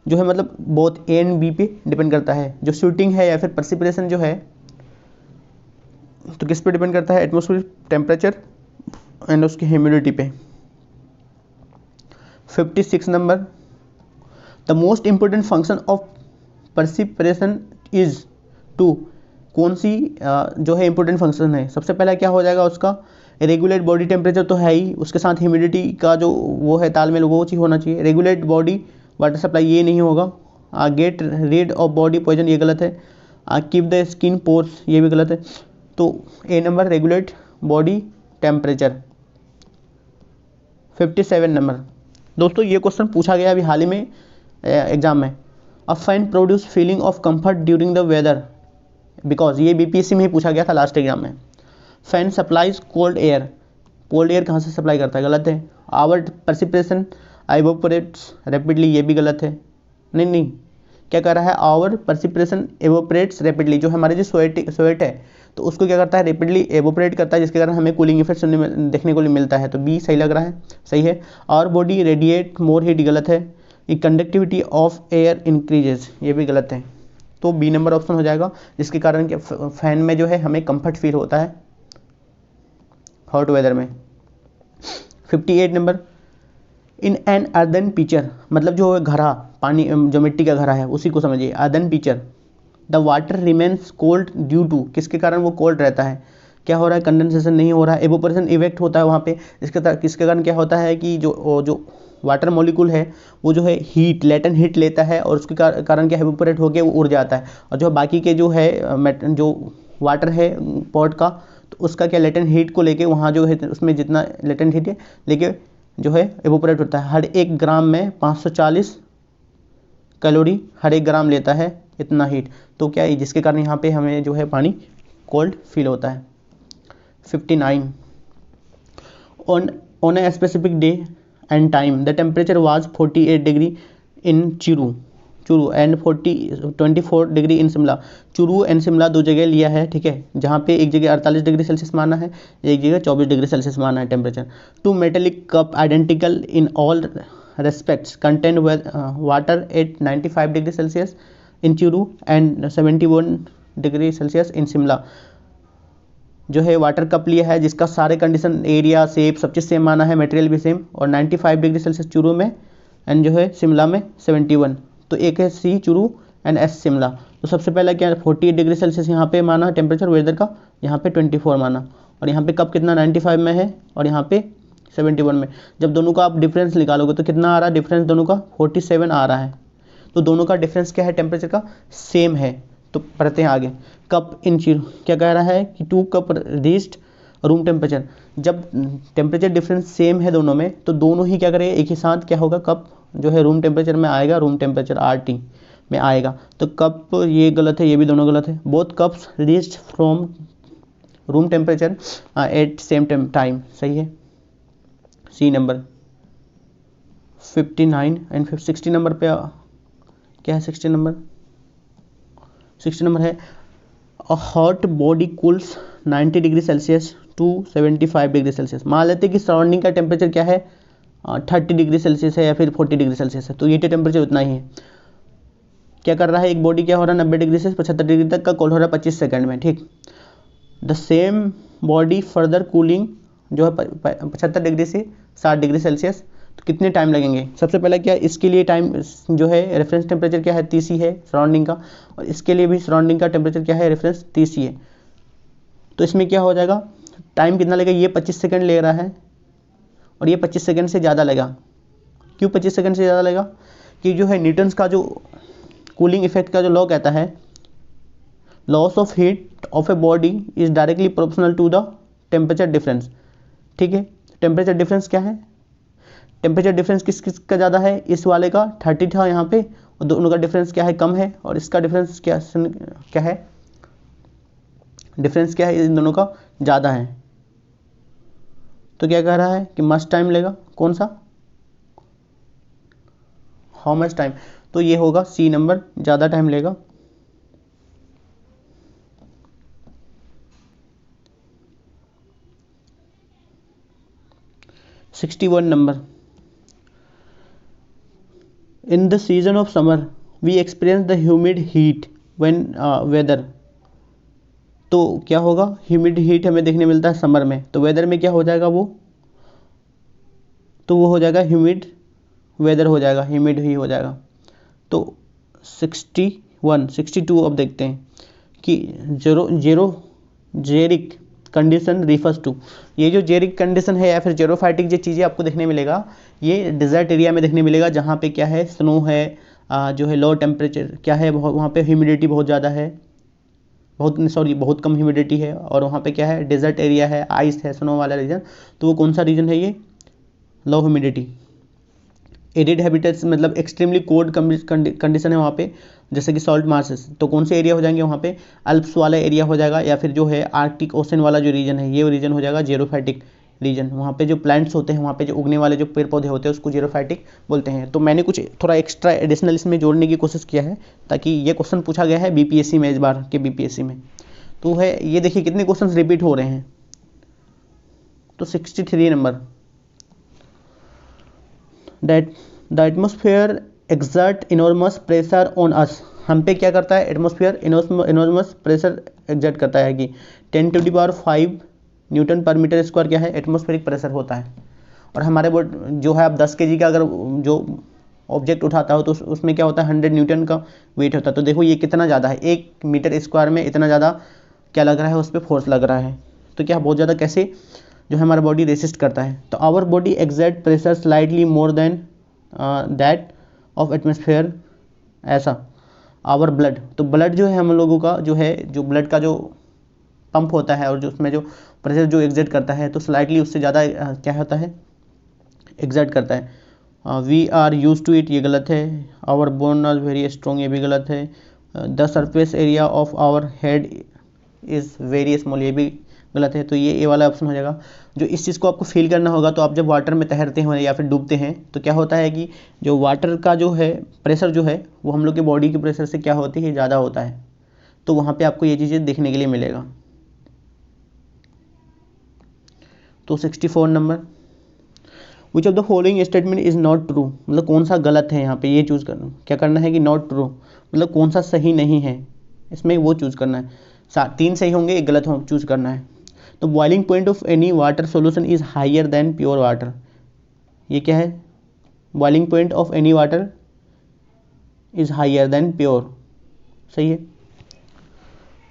जो है मतलब बहुत ए एंड बी पे डिपेंड करता है। जो शूटिंग है या फिर परसिपिरेशन जो है, तो किस पे डिपेंड करता है, एटमॉस्फेरिक टेम्परेचर एंड उसकी ह्यूमिडिटी पे। 56 number, the most important function of perspiration is to, कौन सी जो है इंपॉर्टेंट फंक्शन है। सबसे पहला क्या हो जाएगा उसका, रेगुलेट बॉडी टेम्परेचर तो है ही, उसके साथ ह्यूमिडिटी का जो वो है तालमेल, वो चीज़ होना चाहिए। रेगुलेट बॉडी वाटर सप्लाई, ये नहीं होगा। Get rid of body poison, ये गलत है। कीप द स्किन पोर्स, ये भी गलत है। तो A number, regulate body temperature. 57 number, दोस्तों ये क्वेश्चन पूछा गया अभी हाल ही में एग्जाम में। A fan produce feeling of comfort during the weather because, ये बीपीएससी में ही पूछा गया था लास्ट एग्जाम में। Fan supplies cold air, cold air कहाँ से सप्लाई करता है, गलत है। आवर परसिपिरेशन इवेपोरेट्स रैपिडली, ये भी गलत है। नहीं, क्या कर रहा है, आवर परसिपिरेशन एवोपरेट्स रैपिडली, जो हमारे जो स्वेट है तो उसको क्या करता है, रैपिडली एवोपरेट करता है, जिसके कारण हमें कूलिंग इफेक्ट देखने को मिलता है। तो बी सही लग रहा है, सही है। और बॉडी रेडिएट मोर हीट, गलत है। कंडक्टिविटी ऑफ एयर इंक्रीजेज, ये भी गलत है। तो बी नंबर ऑप्शन हो जाएगा, जिसके कारण कि फैन में जो है हमें कंफर्ट फील होता है हॉट वेदर में। 58 number, in an earthen pitcher, मतलब जो घड़ा, पानी जो मिट्टी का घड़ा है उसी को समझिए, earthen pitcher. The water remains cold due to, किसके कारण वो कोल्ड रहता है, क्या हो रहा है, कंडेंसेशन नहीं हो रहा है, एवोपरेशन इफेक्ट होता है वहाँ पे। किसके कारण क्या होता है कि जो वाटर मॉलिक्यूल है वो जो है हीट, लेटेंट हीट लेता है और उसके कारण क्या एवोपरेट होकर वो उड़ जाता है। और जो बाकी के जो है जो वाटर है पॉट का, तो उसका क्या लेटेंट हीट को लेके वहाँ जो है उसमें जितना लेटेंट हीट है लेके जो है एवोपरेट होता है। हर 1 ग्राम में 540 कैलोरी हर 1 ग्राम लेता है इतना हीट। तो क्या है, जिसके कारण यहाँ पे हमें जो है पानी कोल्ड फील होता है। 59, on a specific day and time the temperature was 48 degree in Churu and 24 degree in Shimla. Churu and Shimla 2 जगह लिया है, ठीक है, जहाँ पे एक जगह 48 डिग्री सेल्सियस माना है, एक जगह 24 डिग्री सेल्सियस माना है temperature. 2 metallic cup identical in all respects contain water at 95 degree Celsius in Churu and 71 degree Celsius इन शिमला। जो है वाटर कप लिया है जिसका सारे कंडीशन, एरिया, शेप, सब चीज़ सेम माना है, मटेरियल भी सेम, और 95 डिग्री सेल्सियस चूरू में एंड जो है शिमला में 71। तो एक है सी चूरू एंड एस शिमला। तो सबसे पहला क्या 48 डिग्री सेल्सियस यहाँ पे माना टेम्परेचर वेदर का, यहाँ पे 24 माना, और यहाँ पे कप कितना 95 में है और यहाँ पे 71 में। जब दोनों का आप डिफरेंस निकालोगे तो कितना आ रहा है डिफरेंस दोनों का, 47 आ रहा है। तो दोनों का डिफरेंस क्या है टेम्परेचर का, सेम है। तो पढ़ते हैं आगे। कप इन चीरो क्या कह रहा है कि 2 कप रीच्ड रूम टेम्परेचर। जब टेम्परेचर डिफरेंस सेम है दोनों में तो दोनों ही क्या करेंगे, एक ही साथ क्या होगा, कप जो है रूम टेम्परेचर में आएगा, रूम टेम्परेचर RT में आएगा। तो कप ये गलत है, ये भी दोनों गलत है। Both cups reached from room temperature at same time, सही है, सी नंबर। 59 एंड 60 नंबर पे क्या है, 60 नंबर है a hot body cools 90 degree Celsius to 75 degree Celsius. मान लेते हैं कि सराउंडिंग का टेम्परेचर क्या है, 30 डिग्री सेल्सियस है या फिर 40 डिग्री सेल्सियस है, तो ये टेम्परेचर उतना ही है। क्या कर रहा है, एक बॉडी क्या हो रहा है 90 डिग्री से 75 डिग्री तक का कोल्ड हो रहा है 25 सेकंड में, ठीक। The same body further cooling जो है 75 डिग्री से 60 डिग्री सेल्सियस, तो कितने टाइम लगेंगे। सबसे पहले क्या, इसके लिए टाइम जो है रेफरेंस टेम्परेचर क्या है 30 ही है सराउंडिंग का, और इसके लिए भी सराउंडिंग का टेम्परेचर क्या है रेफरेंस 30 ही है। तो इसमें क्या हो जाएगा, टाइम कितना लगेगा, ये 25 सेकंड ले रहा है और ये 25 सेकंड से ज़्यादा लेगा। क्यों 25 सेकंड से ज़्यादा लेगा, कि जो है न्यूटन्स का जो कूलिंग इफेक्ट का जो लॉ कहता है, loss of heat of a body is directly proportional to the temperature difference, ठीक है। टेम्परेचर डिफरेंस क्या है, टेम्परेचर डिफरेंस किस का ज़्यादा है, इस वाले का 30 था यहाँ पे, और दोनों का डिफरेंस क्या है कम है, और इसका डिफरेंस क्या है, डिफरेंस क्या है, इन दोनों का ज़्यादा है। तो क्या कह रहा है कि मस्ट टाइम लेगा, कौन सा, हाउ मच टाइम, तो ये होगा सी नंबर, ज़्यादा टाइम लेगा। (61) number, in the season of summer we experience the humid heat when weather. तो क्या होगा, ह्यूमिड हीट हमें देखने मिलता है समर में, तो वेदर में क्या हो जाएगा वो, तो वो हो जाएगा ह्यूमिड वेदर हो जाएगा, ह्यूमिड ही हो जाएगा। तो 62 अब देखते हैं कि जेरिक कंडीशन रिफर्स टू, ये जो जेरिक कंडीशन है या फिर जेरोफाइटिक जो चीज़ें आपको देखने मिलेगा, ये डिजर्ट एरिया में देखने मिलेगा, जहाँ पे क्या है स्नो है, जो है लो टेम्परेचर क्या है, वहाँ पे ह्यूमिडिटी बहुत ज़्यादा है, बहुत कम ह्यूमिडिटी है, और वहाँ पे क्या है डेजर्ट एरिया है, आइस है, स्नो वाला रीजन। तो वो कौन सा रीजन है, ये लो ह्यूमिडिटी। एरिड हैबिटेट्स मतलब एक्सट्रीमली कोल्ड कंडीशन है वहाँ पे, जैसे कि सॉल्ट मार्सेस, तो कौन से एरिया हो जाएंगे वहाँ पे, अल्प्स वाला एरिया हो जाएगा, या फिर जो है आर्कटिक ओशन वाला जो रीजन है ये रीजन हो जाएगा जेरोफाइटिक रीजन, वहाँ पे जो प्लांट्स होते हैं, वहाँ पे जो उगने वाले जो पेड़ पौधे होते हैं उसको जीरोफाइटिक बोलते हैं। तो मैंने कुछ थोड़ा एक्स्ट्रा एडिशनल इसमें जोड़ने की कोशिश किया है ताकि ये क्वेश्चन पूछा गया है बीपीएससी में, इस बार के बीपीएससी में। तो है ये देखिए कितने क्वेश्चन रिपीट हो रहे हैं। तो 63 number, that the atmosphere exert enormous pressure on us. हम पे क्या करता है एटमोसफेयर, इनॉर्मस प्रेशर एक्सर्ट करता है कि 10⁵ न्यूटन पर मीटर स्क्वायर क्या है एटमोस्फेरिक प्रेशर होता है। और हमारे जो है अब 10 kg का अगर जो ऑब्जेक्ट उठाता हो तो उसमें क्या होता है 100 न्यूटन का वेट होता है। तो देखो ये कितना ज़्यादा है, 1 मीटर स्क्वायर में इतना ज़्यादा क्या लग रहा है, उस पर फोर्स लग रहा है। तो क्या बहुत ज़्यादा कैसे जो है हमारा बॉडी रेसिस्ट करता है। तो our body exert pressure slightly more than that of atmosphere, ऐसा। आवर ब्लड, तो ब्लड जो है हम लोगों का जो है, जो ब्लड का जो पंप होता है और जो उसमें जो प्रेशर जो एग्जर्ट करता है तो स्लाइटली उससे ज़्यादा क्या होता है एग्जर्ट करता है। We are use to it, ये गलत है। Our bone are very strong, ये भी गलत है। The surface area of our head is very small, ये भी गलत है। तो ये वाला ऑप्शन हो जाएगा। जो इस चीज़ को आपको फील करना होगा, तो आप जब वाटर में तैरते हैं या फिर डूबते हैं तो क्या होता है कि जो वाटर का जो है प्रेशर जो है वो हम लोग के बॉडी के प्रेशर से क्या होती है ज़्यादा होता है। तो वहाँ पे आपको ये चीज़ें देखने के लिए मिलेगा। तो 64 number, which of the following statement is not true, मतलब कौन सा गलत है। यहाँ पे ये चूज़ करना, क्या करना है कि नॉट ट्रू मतलब कौन सा सही नहीं है, इसमें वो चूज़ करना है। 3 सही होंगे, एक गलत हो चूज़ करना है। तो boiling point of any water solution is higher than pure water, ये क्या है, boiling point of any water is higher than pure, सही है।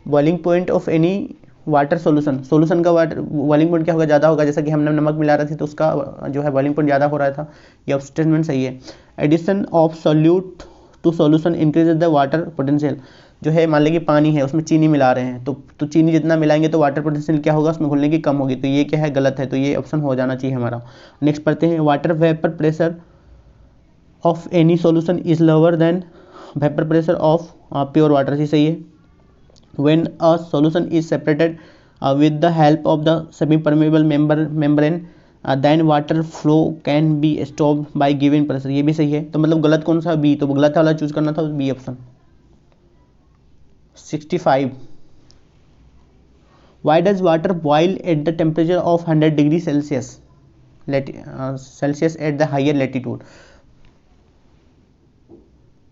Boiling point of any water solution का वाटर बॉइलिंग पॉइंट क्या होगा, ज़्यादा होगा। जैसा कि हमने नमक मिला रहे थे तो उसका जो है बॉइलिंग पॉइंट ज़्यादा हो रहा था, ये स्टेटमेंट सही है। Addition of solute to solution increases the water potential, जो है मान लीजिए पानी है उसमें चीनी मिला रहे हैं तो चीनी जितना मिलाएंगे तो वाटर पोटेंशियल क्या होगा उसमें घुलने की कम होगी। तो ये क्या है गलत है, तो ये ऑप्शन हो जाना चाहिए हमारा। नेक्स्ट पढ़ते हैं, water vapour pressure of any solution is lower than vapour pressure of pure water, ये सही है। When a solution is separated with the help of the semi-permeable membrane, then water flow can be stopped by given pressure, ये भी सही है। तो मतलब गलत कौन सा, बी, तो गलत वाला चूज करना था, B option. 65, why does water boil at the temperature of 100 degree Celsius at the higher latitude?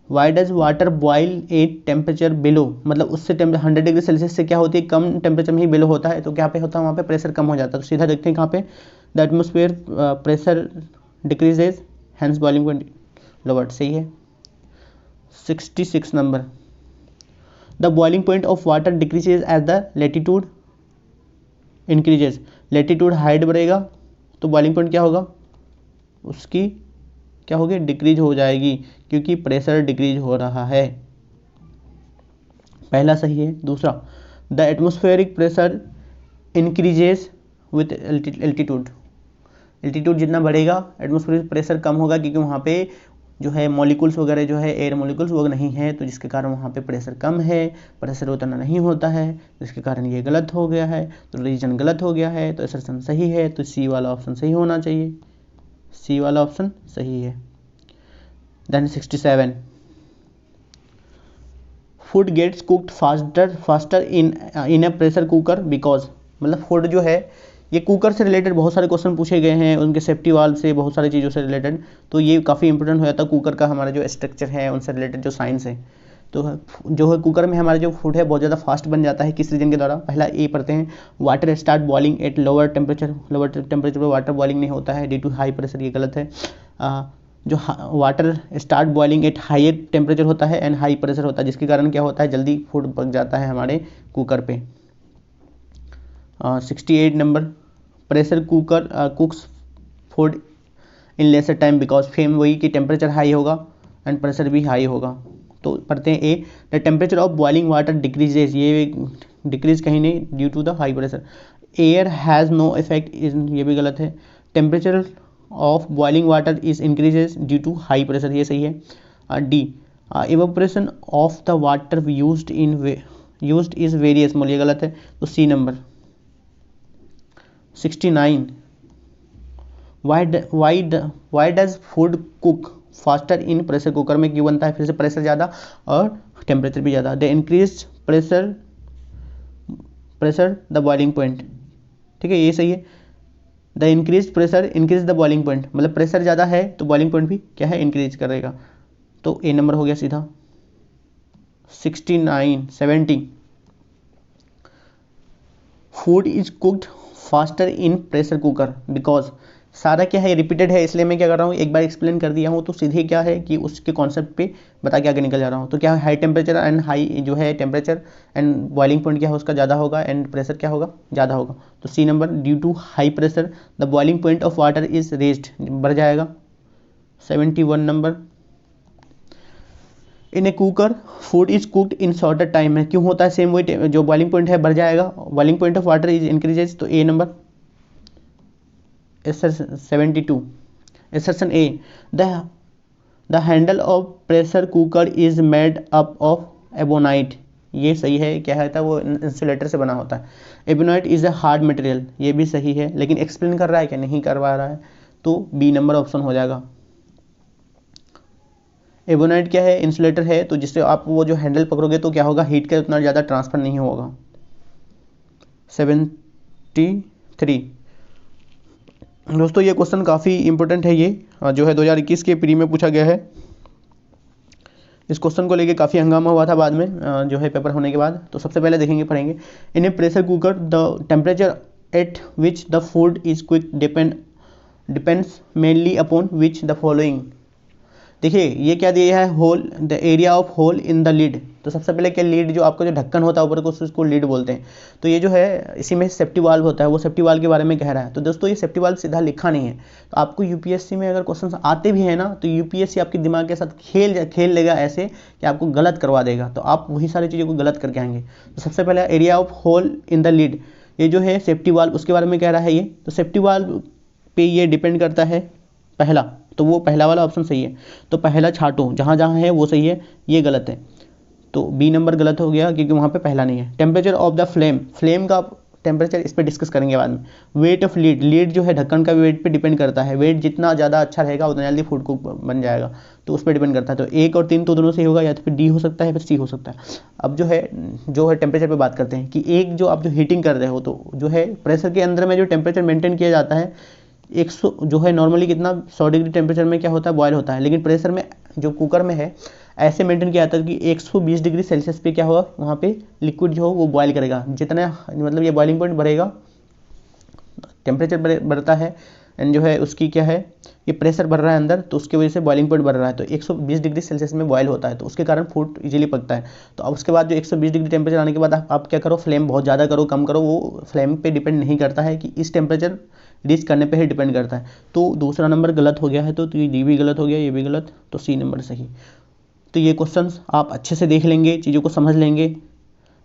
Why does water boil at temperature below, मतलब उससे 100 डिग्री सेल्सियस से क्या होती है कम टेम्परेचर में ही बिलो होता है। तो क्या पे होता है वहाँ पे प्रेशर कम हो जाता है। तो सीधा देखते हैं कहाँ पे, the atmosphere pressure decreases hence boiling point lowered, सही है। 66 number, the boiling point of water decreases as the latitude increases, latitude height बढ़ेगा तो बॉइलिंग पॉइंट क्या होगा उसकी क्या होगी, डिक्रीज हो जाएगी क्योंकि प्रेशर डिक्रीज हो रहा है। पहला सही है। दूसरा, the atmospheric pressure increases with altitude, altitude जितना बढ़ेगा एटमोस्फेरिक प्रेशर कम होगा क्योंकि वहाँ पे जो है मॉलिक्यूल्स वगैरह जो है एयर मॉलिक्यूल्स वो नहीं है, तो जिसके कारण वहाँ पे प्रेशर कम है, प्रेशर उतना नहीं होता है, जिसके कारण ये गलत हो गया है। तो रीजन गलत हो गया है, तो असर्शन सही है। तो सी वाला ऑप्शन सही होना चाहिए, सी वाला ऑप्शन सही है। Then 67, food gets cooked faster in a pressure cooker because, मतलब फूड जो है ये कुकर से रिलेटेड बहुत सारे क्वेश्चन पूछे गए हैं, उनके सेफ्टी वाल्व से बहुत सारी चीज़ों से रिलेटेड। तो ये काफ़ी इंपॉर्टेंट हो जाता है कुकर का, हमारा जो स्ट्रक्चर है उनसे रिलेटेड जो साइंस है। तो जो है कुकर में हमारा जो फूड है बहुत ज़्यादा फास्ट बन जाता है, किस रीजन के द्वारा। पहला ए पढ़ते हैं, water start boiling at lower temperature पर वाटर बॉइलिंग नहीं होता है ड्यू टू हाई प्रेशर, ये गलत है। जो water start boiling at higher temperature होता है एंड हाई प्रेशर होता है, जिसके कारण क्या होता है जल्दी फूड पक जाता है हमारे कुकर पे। 68 number, pressure cooker cooks food in lesser time because फेम वही कि टेम्परेचर हाई होगा एंड प्रेशर भी हाई होगा। तो पढ़ते हैं A, the temperature of boiling water decreases, ये डिक्रीज कहीं नहीं due to the high pressure. Air has no effect, ये भी गलत है। Temperature of boiling water is increases due to high pressure, ये सही है। D, evaporation of the water used is very small, ये गलत है। तो C number. 69, why does food cook faster in pressure cooker में क्यों बनता है? फिर से प्रेशर ज़्यादा और टेम्परेचर भी ज़्यादा। The increase pressure the boiling point, ठीक है, ये सही है। The increase pressure increase the boiling point, मतलब प्रेशर ज़्यादा है तो बॉइलिंग पॉइंट भी क्या है, इंक्रीज करेगा। तो ए नंबर हो गया सीधा। 70 food is cooked faster in pressure cooker because, सारा क्या है रिपीटेड है, इसलिए मैं क्या कर रहा हूँ, एक बार एक्सप्लेन कर दिया हूँ तो सीधे क्या है कि उसके कॉन्सेप्ट पे बता के आगे निकल जा रहा हूँ। तो क्या है, हाई टेम्परेचर एंड हाई जो है टेम्परेचर एंड बॉइलिंग पॉइंट क्या है उसका ज़्यादा होगा एंड प्रेशर क्या होगा, ज़्यादा होगा। तो C number, due to high pressure the boiling point of water is raised, बढ़ जाएगा। 71 number, in a cooker food is cooked in shorter time में, क्यों होता है सेम वही, जो बॉइलिंग पॉइंट है बढ़ जाएगा, boiling point of water is increases. तो A number. 72 assertion A, the handle of pressure cooker is made up of ebonite, ये सही है। क्या है था वो, इंसुलेटर से बना होता है। Ebonite is a hard material, ये भी सही है, लेकिन एक्सप्लेन कर रहा है क्या, नहीं करवा रहा है। तो बी नंबर ऑप्शन हो जाएगा। एबोनाइट क्या है, इंसुलेटर है, तो जिससे आप वो जो हैंडल पकड़ोगे तो क्या होगा, हीट का उतना ज़्यादा ट्रांसफर नहीं होगा। 73 दोस्तों, ये क्वेश्चन काफ़ी इंपॉर्टेंट है, ये जो है 2021 के प्री में पूछा गया है। इस क्वेश्चन को लेके काफ़ी हंगामा हुआ था बाद में जो है पेपर होने के बाद। तो सबसे पहले देखेंगे, पढ़ेंगे। In a pressure cooker the temperature at which the food is quick depends mainly upon which the following. देखिए ये क्या दिया है, hole the area of hole in the lid. तो सबसे पहले क्या, लीड जो आपका जो ढक्कन होता है ऊपर को उसको लीड बोलते हैं। तो ये जो है इसी में सेफ्टी वाल्व होता है, वो सेफ्टी वाल्व के बारे में कह रहा है। तो दोस्तों ये सेफ्टी वाल्व सीधा लिखा नहीं है, तो आपको यूपीएससी में अगर क्वेश्चन आते भी है ना, तो यूपीएससी आपके दिमाग के साथ खेल लेगा ऐसे कि आपको गलत करवा देगा, तो आप वही सारी चीज़ों को गलत करके आएंगे। तो सबसे पहले area of hole in the lid, ये जो है सेफ्टी वाल्व उसके बारे में कह रहा है ये। तो सेफ्टी वाल्व पे ये डिपेंड करता है पहला, तो वो पहला वाला ऑप्शन सही है। तो पहला छाटो, जहाँ जहाँ है वो सही है, ये गलत है। तो बी नंबर गलत हो गया क्योंकि वहाँ पे पहला नहीं है। टेम्परेचर ऑफ द फ्लेम का टेम्परेचर इस पर डिस्कस करेंगे बाद में। वेट ऑफ लीड जो है ढक्कन का वेट पे डिपेंड करता है, वेट जितना ज़्यादा अच्छा रहेगा उतना जल्दी फूड कुक बन जाएगा, तो उस पर डिपेंड करता है। तो 1 और 3 तो दोनों सही होगा, या तो फिर डी हो सकता है फिर सी हो सकता है। अब जो है टेम्परेचर पे बात करते हैं कि एक जो आप जो हीटिंग कर रहे हो, तो जो है प्रेशर के अंदर में जो टेम्परेचर मेंटेन किया जाता है 100 जो है नॉर्मली कितना 100 डिग्री टेम्परेचर में क्या होता है, बॉयल होता है। लेकिन प्रेशर में जो कुकर में है ऐसे मेंटेन किया जाता है कि 120 डिग्री सेल्सियस पे क्या होगा, वहाँ पे लिक्विड जो हो वो बॉयल करेगा। जितना मतलब ये बॉइलिंग पॉइंट बढ़ेगा, टेम्परेचर बढ़ता है एंड जो है उसकी क्या है, ये प्रेशर बढ़ रहा है अंदर, तो उसकी वजह से बॉइलिंग पॉइंट बढ़ रहा है। तो 120 डिग्री सेल्सियस में बॉयल होता है, तो उसके कारण फूड इजीली पकता है। तो अब उसके बाद जो 120 डिग्री टेम्परेचर आने के बाद आप क्या करो, फ्लेम बहुत ज़्यादा करो कम करो, वो फ्लेम पे डिपेंड नहीं करता है कि इस टेम्परेचर रीच करने पे ही डिपेंड करता है। तो दूसरा नंबर गलत हो गया है, तो ये डी भी गलत हो गया, ये भी गलत, तो सी नंबर सही। तो ये क्वेश्चंस आप अच्छे से देख लेंगे, चीज़ों को समझ लेंगे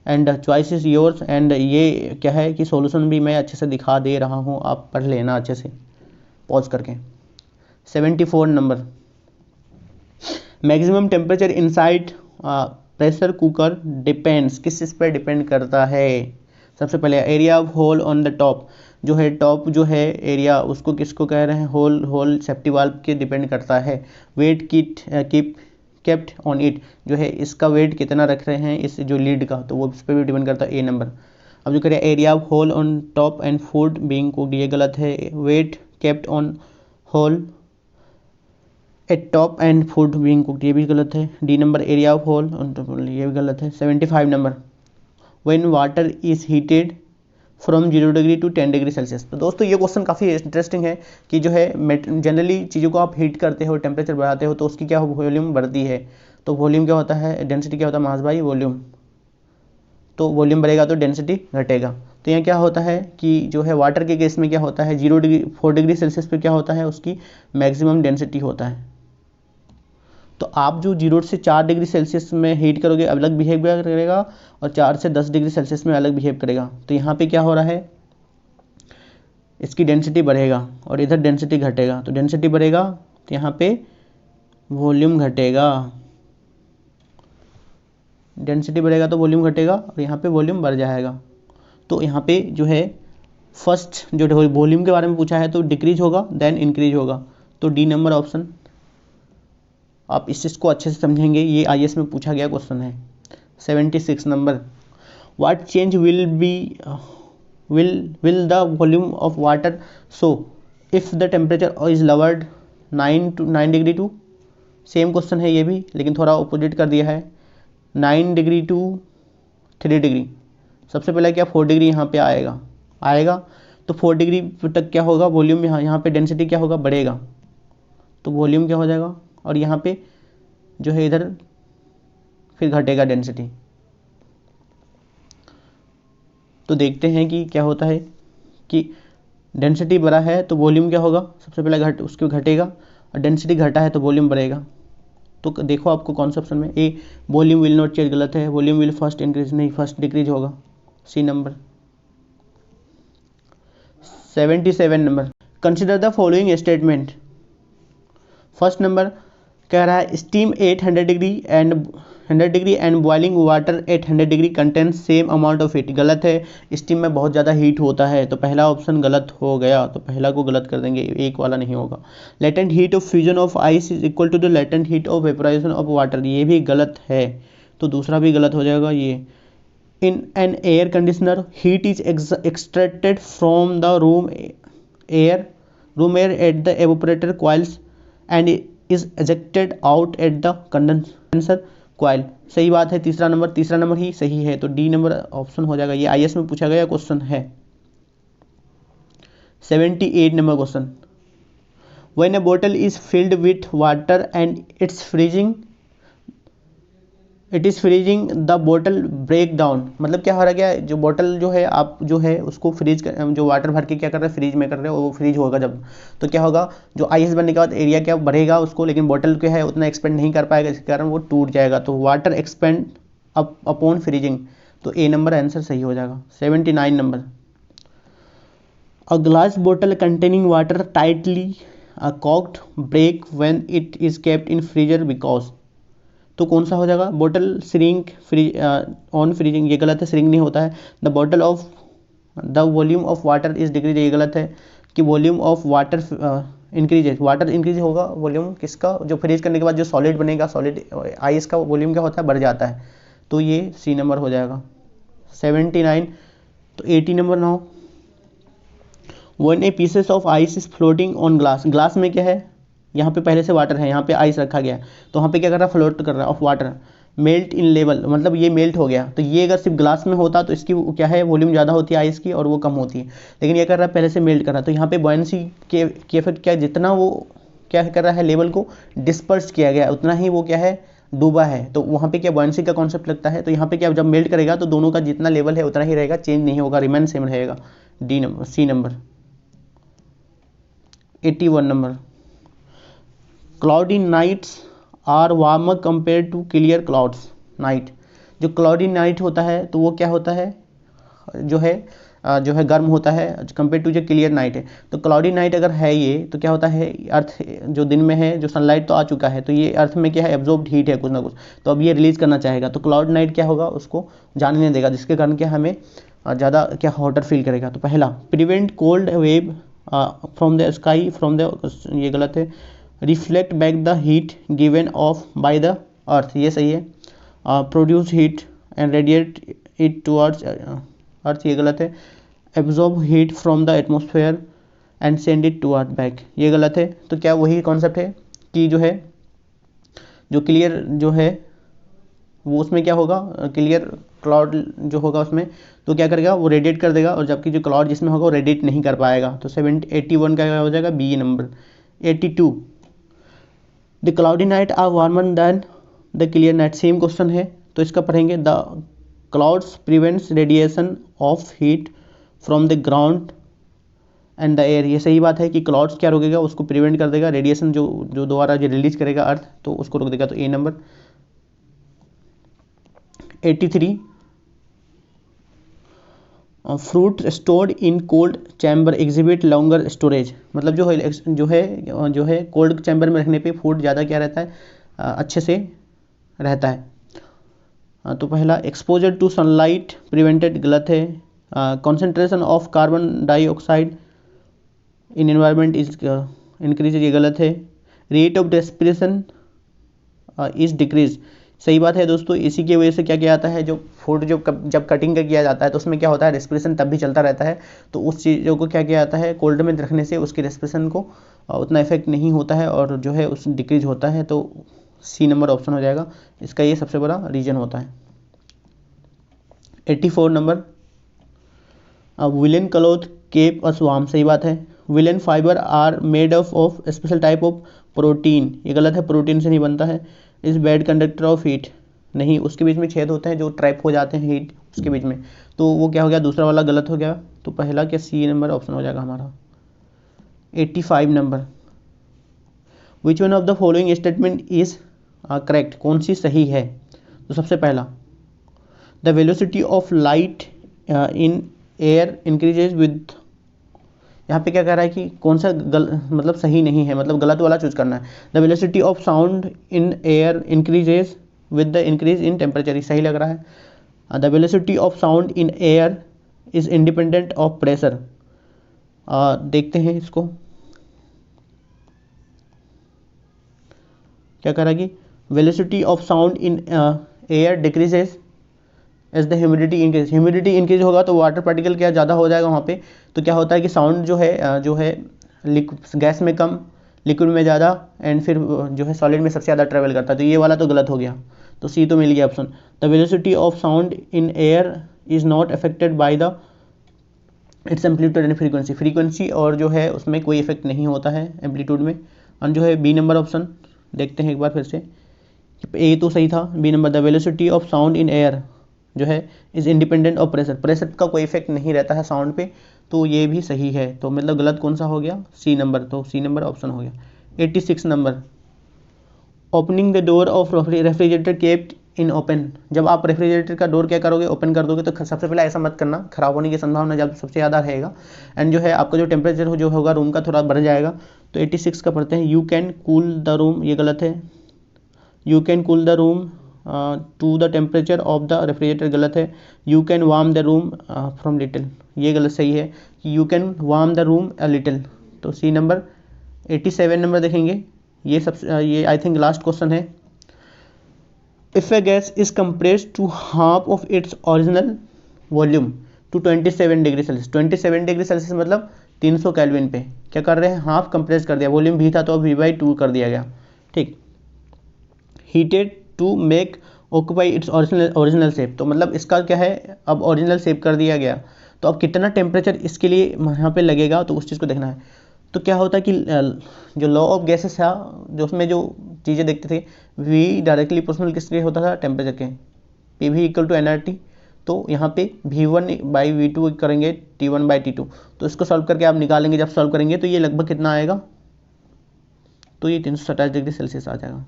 and choice is yours. And ये क्या है कि सॉल्यूशन भी मैं अच्छे से दिखा दे रहा हूँ, आप पढ़ लेना अच्छे से पॉज करके। 74 number, maximum temperature inside pressure cooker depends, किस चीज़ पर डिपेंड करता है। सबसे पहले area of hole on the top, जो है टॉप जो है एरिया उसको किसको कह रहे हैं, होल सेफ्टी वाल्व के डिपेंड करता है। वेट केप्ट ऑन इट, जो है इसका वेट कितना रख रहे हैं इस जो लीड का, तो वो इस पर भी डिपेंड करता है, ए नंबर। अब जो करें area of hole on top and food being cooked, ये गलत है। Weight kept on hole at top and food being cooked, ये भी गलत है। D number area of hole on top, ये भी गलत है। 75 number, when water is heated from 0 degree to 10 degree Celsius. तो दोस्तों ये क्वेश्चन काफ़ी इंटरेस्टिंग है कि जो है जनरली चीज़ों को आप हीट करते हो, टेम्परेचर बढ़ाते हो, तो उसकी क्या वॉल्यूम बढ़ती है। तो वॉल्यूम क्या होता है, डेंसिटी क्या होता है महाज भाई, वॉल्यूम। तो वॉल्यूम बढ़ेगा तो डेंसिटी घटेगा। तो यहाँ क्या होता है कि जो है वाटर के केस में क्या होता है, 4 डिग्री सेल्सियस पे क्या होता है, उसकी मैक्सिमम डेंसिटी होता है। तो आप जो 0 से 4 डिग्री सेल्सियस में हीट करोगे अलग बिहेव करेगा, और 4 से 10 डिग्री सेल्सियस में अलग बिहेव करेगा। तो यहाँ पे क्या हो रहा है, इसकी डेंसिटी बढ़ेगा और इधर डेंसिटी घटेगा। तो डेंसिटी बढ़ेगा तो यहाँ पे वॉल्यूम घटेगा, डेंसिटी बढ़ेगा तो वॉल्यूम घटेगा, और यहाँ पे वॉल्यूम बढ़ जाएगा। तो यहाँ पे जो है फर्स्ट जो वॉल्यूम के बारे में पूछा है तो डिक्रीज होगा देन इंक्रीज होगा, तो डी नंबर ऑप्शन। आप इस चीज़ को अच्छे से समझेंगे, ये आईएएस में पूछा गया क्वेश्चन है। 76 number, what change will the volume of water so if the temperature is lowered 9 degree to, same question है ये भी लेकिन थोड़ा ऑपोजिट कर दिया है, 9 डिग्री टू 3 डिग्री। सबसे पहले क्या 4 डिग्री यहाँ पे आएगा तो 4 डिग्री तक क्या होगा वॉल्यूम, यहाँ पे डेंसिटी क्या होगा बढ़ेगा, तो वॉल्यूम क्या हो जाएगा, और यहाँ पे जो है इधर फिर घटेगा डेंसिटी। तो देखते हैं कि क्या होता है कि डेंसिटी बढ़ा है तो वॉल्यूम क्या होगा, सबसे पहले उसके घटेगा, और डेंसिटी घटा है तो वॉल्यूम बढ़ेगा। तो देखो आपको कौन सा ऑप्शन में, A volume will not change गलत है, वॉल्यूम विल फर्स्ट इंक्रीज, नहीं फर्स्ट डिक्रीज होगा, C number. 77 number, consider the following statement. First number कह रहा है steam 800 degree and boiling water 800 degree contains same amount of heat. गलत है, steam में बहुत ज़्यादा हीट होता है, तो पहला ऑप्शन गलत हो गया, तो पहला को गलत कर देंगे, एक वाला नहीं होगा। Latent heat of fusion of ice is equal to the latent heat of vaporisation of water, ये भी गलत है, तो दूसरा भी गलत हो जाएगा ये। In an air conditioner heat is extracted from the room air at the evaporator coils and is ejected out at the condenser coil, सही बात है। तीसरा नंबर ही सही है, तो डी नंबर ऑप्शन हो जाएगा, ये आईएएस में पूछा गया क्वेश्चन है। 78 number question, when a bottle is filled with water and it is freezing the bottle break down, मतलब क्या हो रहा है, जो बॉटल जो है आप जो है उसको फ्रीज कर, जो वाटर भर के क्या कर रहे हैं फ्रीज में कर रहे हो, वो फ्रीज होगा जब, तो क्या होगा जो आईएस बनने के बाद एरिया क्या बढ़ेगा उसको, लेकिन बॉटल क्या है उतना एक्सपेंड नहीं कर पाएगा, इसके कारण वो टूट जाएगा, तो वाटर एक्सपेंड अपॉन फ्रीजिंग, तो ए नंबर आंसर सही हो जाएगा। 79 number, a glass bottle containing water tightly corked break when it is kept in freezer because, तो कौन सा हो जाएगा, बॉटल श्रिंक ऑन फ्रीजिंग, ये गलत है, श्रिंक नहीं होता है। The bottle of the volume of water is decrease, ये गलत है कि volume of water increase, water increase होगा, वॉल्यूम किसका, जो फ्रीज करने के बाद जो सॉलिड बनेगा, सॉलिड आइस का वॉल्यूम क्या होता है बढ़ जाता है, तो ये सी नंबर हो जाएगा। 79, तो 80 number now, when A pieces of ice is floating on glass, glass में क्या है, यहाँ पे पहले से वाटर है, यहाँ पे आइस रखा गया, तो वहाँ पे क्या कर रहा है फ्लोट कर रहा है of water, melt in level, मतलब ये मेल्ट हो गया, तो ये अगर सिर्फ ग्लास में होता तो इसकी क्या है वॉल्यूम ज़्यादा होती है आइस की और वो कम होती है, लेकिन ये कर रहा है पहले से मेल्ट कर रहा है, तो यहाँ पे बॉयंसी के इफेक्ट क्या, जितना वो क्या कर रहा है लेवल को डिस्पर्स किया गया उतना ही वो क्या है डूबा है, तो वहाँ पे क्या बॉयंसी का कॉन्सेप्ट लगता है, तो यहाँ पे क्या जब मेल्ट करेगा तो दोनों का जितना लेवल है उतना ही रहेगा, चेंज नहीं होगा, रिमेन सेम रहेगा, D number, C number. 81 number, cloudy nights are warmer compare to clear clouds night, जो क्लाउडी नाइट होता है तो वो क्या होता है जो है गर्म होता है कंपेयर टू जो क्लियर नाइट है, तो क्लाउडी नाइट अगर है ये तो क्या होता है अर्थ जो दिन में है जो सनलाइट तो आ चुका है, तो ये अर्थ में क्या है एब्जॉर्ब्ड हीट है कुछ ना कुछ, तो अब ये रिलीज करना चाहेगा, तो क्लाउड नाइट क्या होगा उसको जाने नहीं देगा, जिसके कारण क्या हमें ज़्यादा क्या हॉटर फील करेगा। तो पहला prevent cold wave from the sky from the, ये गलत है, reflect back the heat given off by the earth, ये सही है, produce heat and radiate it towards earth, ये गलत है, absorb heat from the atmosphere and send it to earth back, ये गलत है, तो क्या वही कॉन्सेप्ट है कि जो है जो क्लियर जो है वो उसमें क्या होगा क्लियर क्लाउड जो होगा उसमें तो क्या करेगा वो रेडिएट कर देगा, और जबकि जो क्लाउड जिसमें होगा वो रेडिएट नहीं कर पाएगा, तो 81 का क्या हो जाएगा B number. 82, the cloudy night are warmer than the clear night, same question है, तो इसका पढ़ेंगे the clouds prevents radiation of heat from the ground and the air, ये सही बात है कि क्लाउड्स क्या रोकेगा उसको प्रिवेंट कर देगा, रेडिएशन जो दोबारा जो रिलीज करेगा अर्थ तो उसको रोक देगा, तो A number. 83, fruit stored in cold chamber exhibit longer storage, मतलब जो है कोल्ड चैम्बर में रखने पे फूड ज़्यादा क्या रहता है अच्छे से रहता है। तो पहला एक्सपोजर टू सनलाइट प्रिवेंटेड, गलत है, concentration of carbon dioxide in environment is increase, ये गलत है। Rate of respiration is decrease, सही बात है दोस्तों। इसी की वजह से क्या किया जाता है, जो फूड जब कटिंग का किया जाता है तो उसमें क्या होता है, रेस्पिरेशन तब भी चलता रहता है। तो उस चीज़ों को क्या किया जाता है, कोल्ड में रखने से उसकी रेस्पिरेशन को उतना इफेक्ट नहीं होता है और जो है उस डिक्रीज होता है। तो सी नंबर ऑप्शन हो जाएगा, इसका ये सबसे बड़ा रीजन होता है। 84 number, woollen cloth keep us warm, सही बात है। Woollen fibre are made of special type of protein, ये गलत है, प्रोटीन से नहीं बनता है। Is bad conductor of heat, नहीं, उसके बीच में छेद होते हैं जो ट्रैप हो जाते हैं हीट उसके बीच में, तो वो क्या हो गया, दूसरा वाला गलत हो गया। तो पहला क्या, सी नंबर ऑप्शन हो जाएगा हमारा। 85 number, which one of the following statement is correct, कौन सी सही है। तो सबसे पहला, the velocity of light in air increases with, यहाँ पे क्या कह रहा है कि कौन सा मतलब सही नहीं है, मतलब गलत वाला चूज करना है। The velocity of sound in air increases with the increase in temperature, सही लग रहा है। The velocity of sound in air is independent of pressure, देखते हैं इसको क्या कह रहा है कि velocity of sound in air decreases as the humidity increase, humidity increase होगा तो वाटर पार्टिकल क्या ज़्यादा हो जाएगा वहाँ पे, तो क्या होता है कि साउंड जो है गैस में कम, लिक्विड में ज़्यादा, एंड फिर जो है सॉलिड में सबसे ज़्यादा ट्रेवल करता है। तो ये वाला तो गलत हो गया, तो सी तो मिल गया option. The velocity of sound in air is not affected by the it's amplitude and frequency, frequency और जो है उसमें कोई इफेक्ट नहीं होता है एम्पलीट्यूड में। और जो है बी नंबर ऑप्शन देखते हैं एक बार फिर से, ए तो सही था, B number, the velocity of sound in air जो है is independent of pressure, pressure का कोई इफेक्ट नहीं रहता है साउंड पे, तो ये भी सही है। तो मतलब गलत कौन सा हो गया, सी नंबर, तो सी नंबर ऑप्शन हो गया। 86 number, opening the door of refrigerator kept in open, जब आप रेफ्रिजरेटर का डोर क्या करोगे, ओपन कर दोगे, तो सबसे पहले ऐसा मत करना, खराब होने की संभावना जब सबसे ज़्यादा रहेगा, एंड जो है आपका जो टेम्परेचर जो होगा रूम का थोड़ा बढ़ जाएगा। तो 86 का पढ़ते हैं, you can cool the room, ये गलत है। You can cool the room to the temperature of the refrigerator, गलत है। You can warm the room from little, ये गलत, सही है कि you can warm the room a little, तो सी नंबर। 87 नंबर देखेंगे, ये आई थिंक लास्ट क्वेश्चन है। If a gas is compressed to half of its original volume to 27 degree Celsius, 27 degree Celsius मतलब 300 केल्विन पे क्या कर रहे हैं, हाफ कंप्रेस कर दिया, वॉल्यूम भी था तो अब V/2 कर दिया गया, ठीक। Heated to make occupy its original shape, तो मतलब इसका क्या है, अब ओरिजिनल शेप कर दिया गया, तो अब कितना टेम्परेचर इसके लिए यहाँ पे लगेगा, तो उस चीज़ को देखना है। तो क्या होता है कि जो लॉ ऑफ गैसेस था, जो उसमें जो चीज़ें देखते थे, V डायरेक्टली प्रोपोर्शनल किसके होता था, टेम्परेचर के, PV = nRT, तो यहाँ पे V1/V2 करेंगे T1/T2, तो इसको सॉल्व करके आप निकालेंगे, जब सॉल्व करेंगे तो ये लगभग कितना आएगा, तो ये 327 डिग्री सेल्सियस आ जाएगा।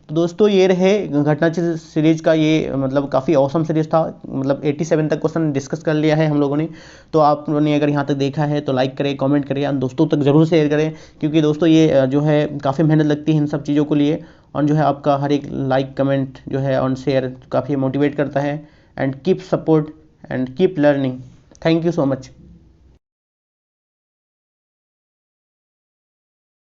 तो दोस्तों ये रहे घटना चित्र सीरीज का, ये मतलब काफ़ी औसम सीरीज था, मतलब 87 तक क्वेश्चन डिस्कस कर लिया है हम लोगों ने। तो आप लोगों ने अगर यहाँ तक देखा है तो लाइक करें, कमेंट करें, और दोस्तों तक ज़रूर शेयर करें, क्योंकि दोस्तों ये जो है काफ़ी मेहनत लगती है इन सब चीज़ों को लिए, और जो है आपका हर एक लाइक कमेंट जो है और शेयर काफ़ी मोटिवेट करता है। And keep support and keep learning. Thank you so much.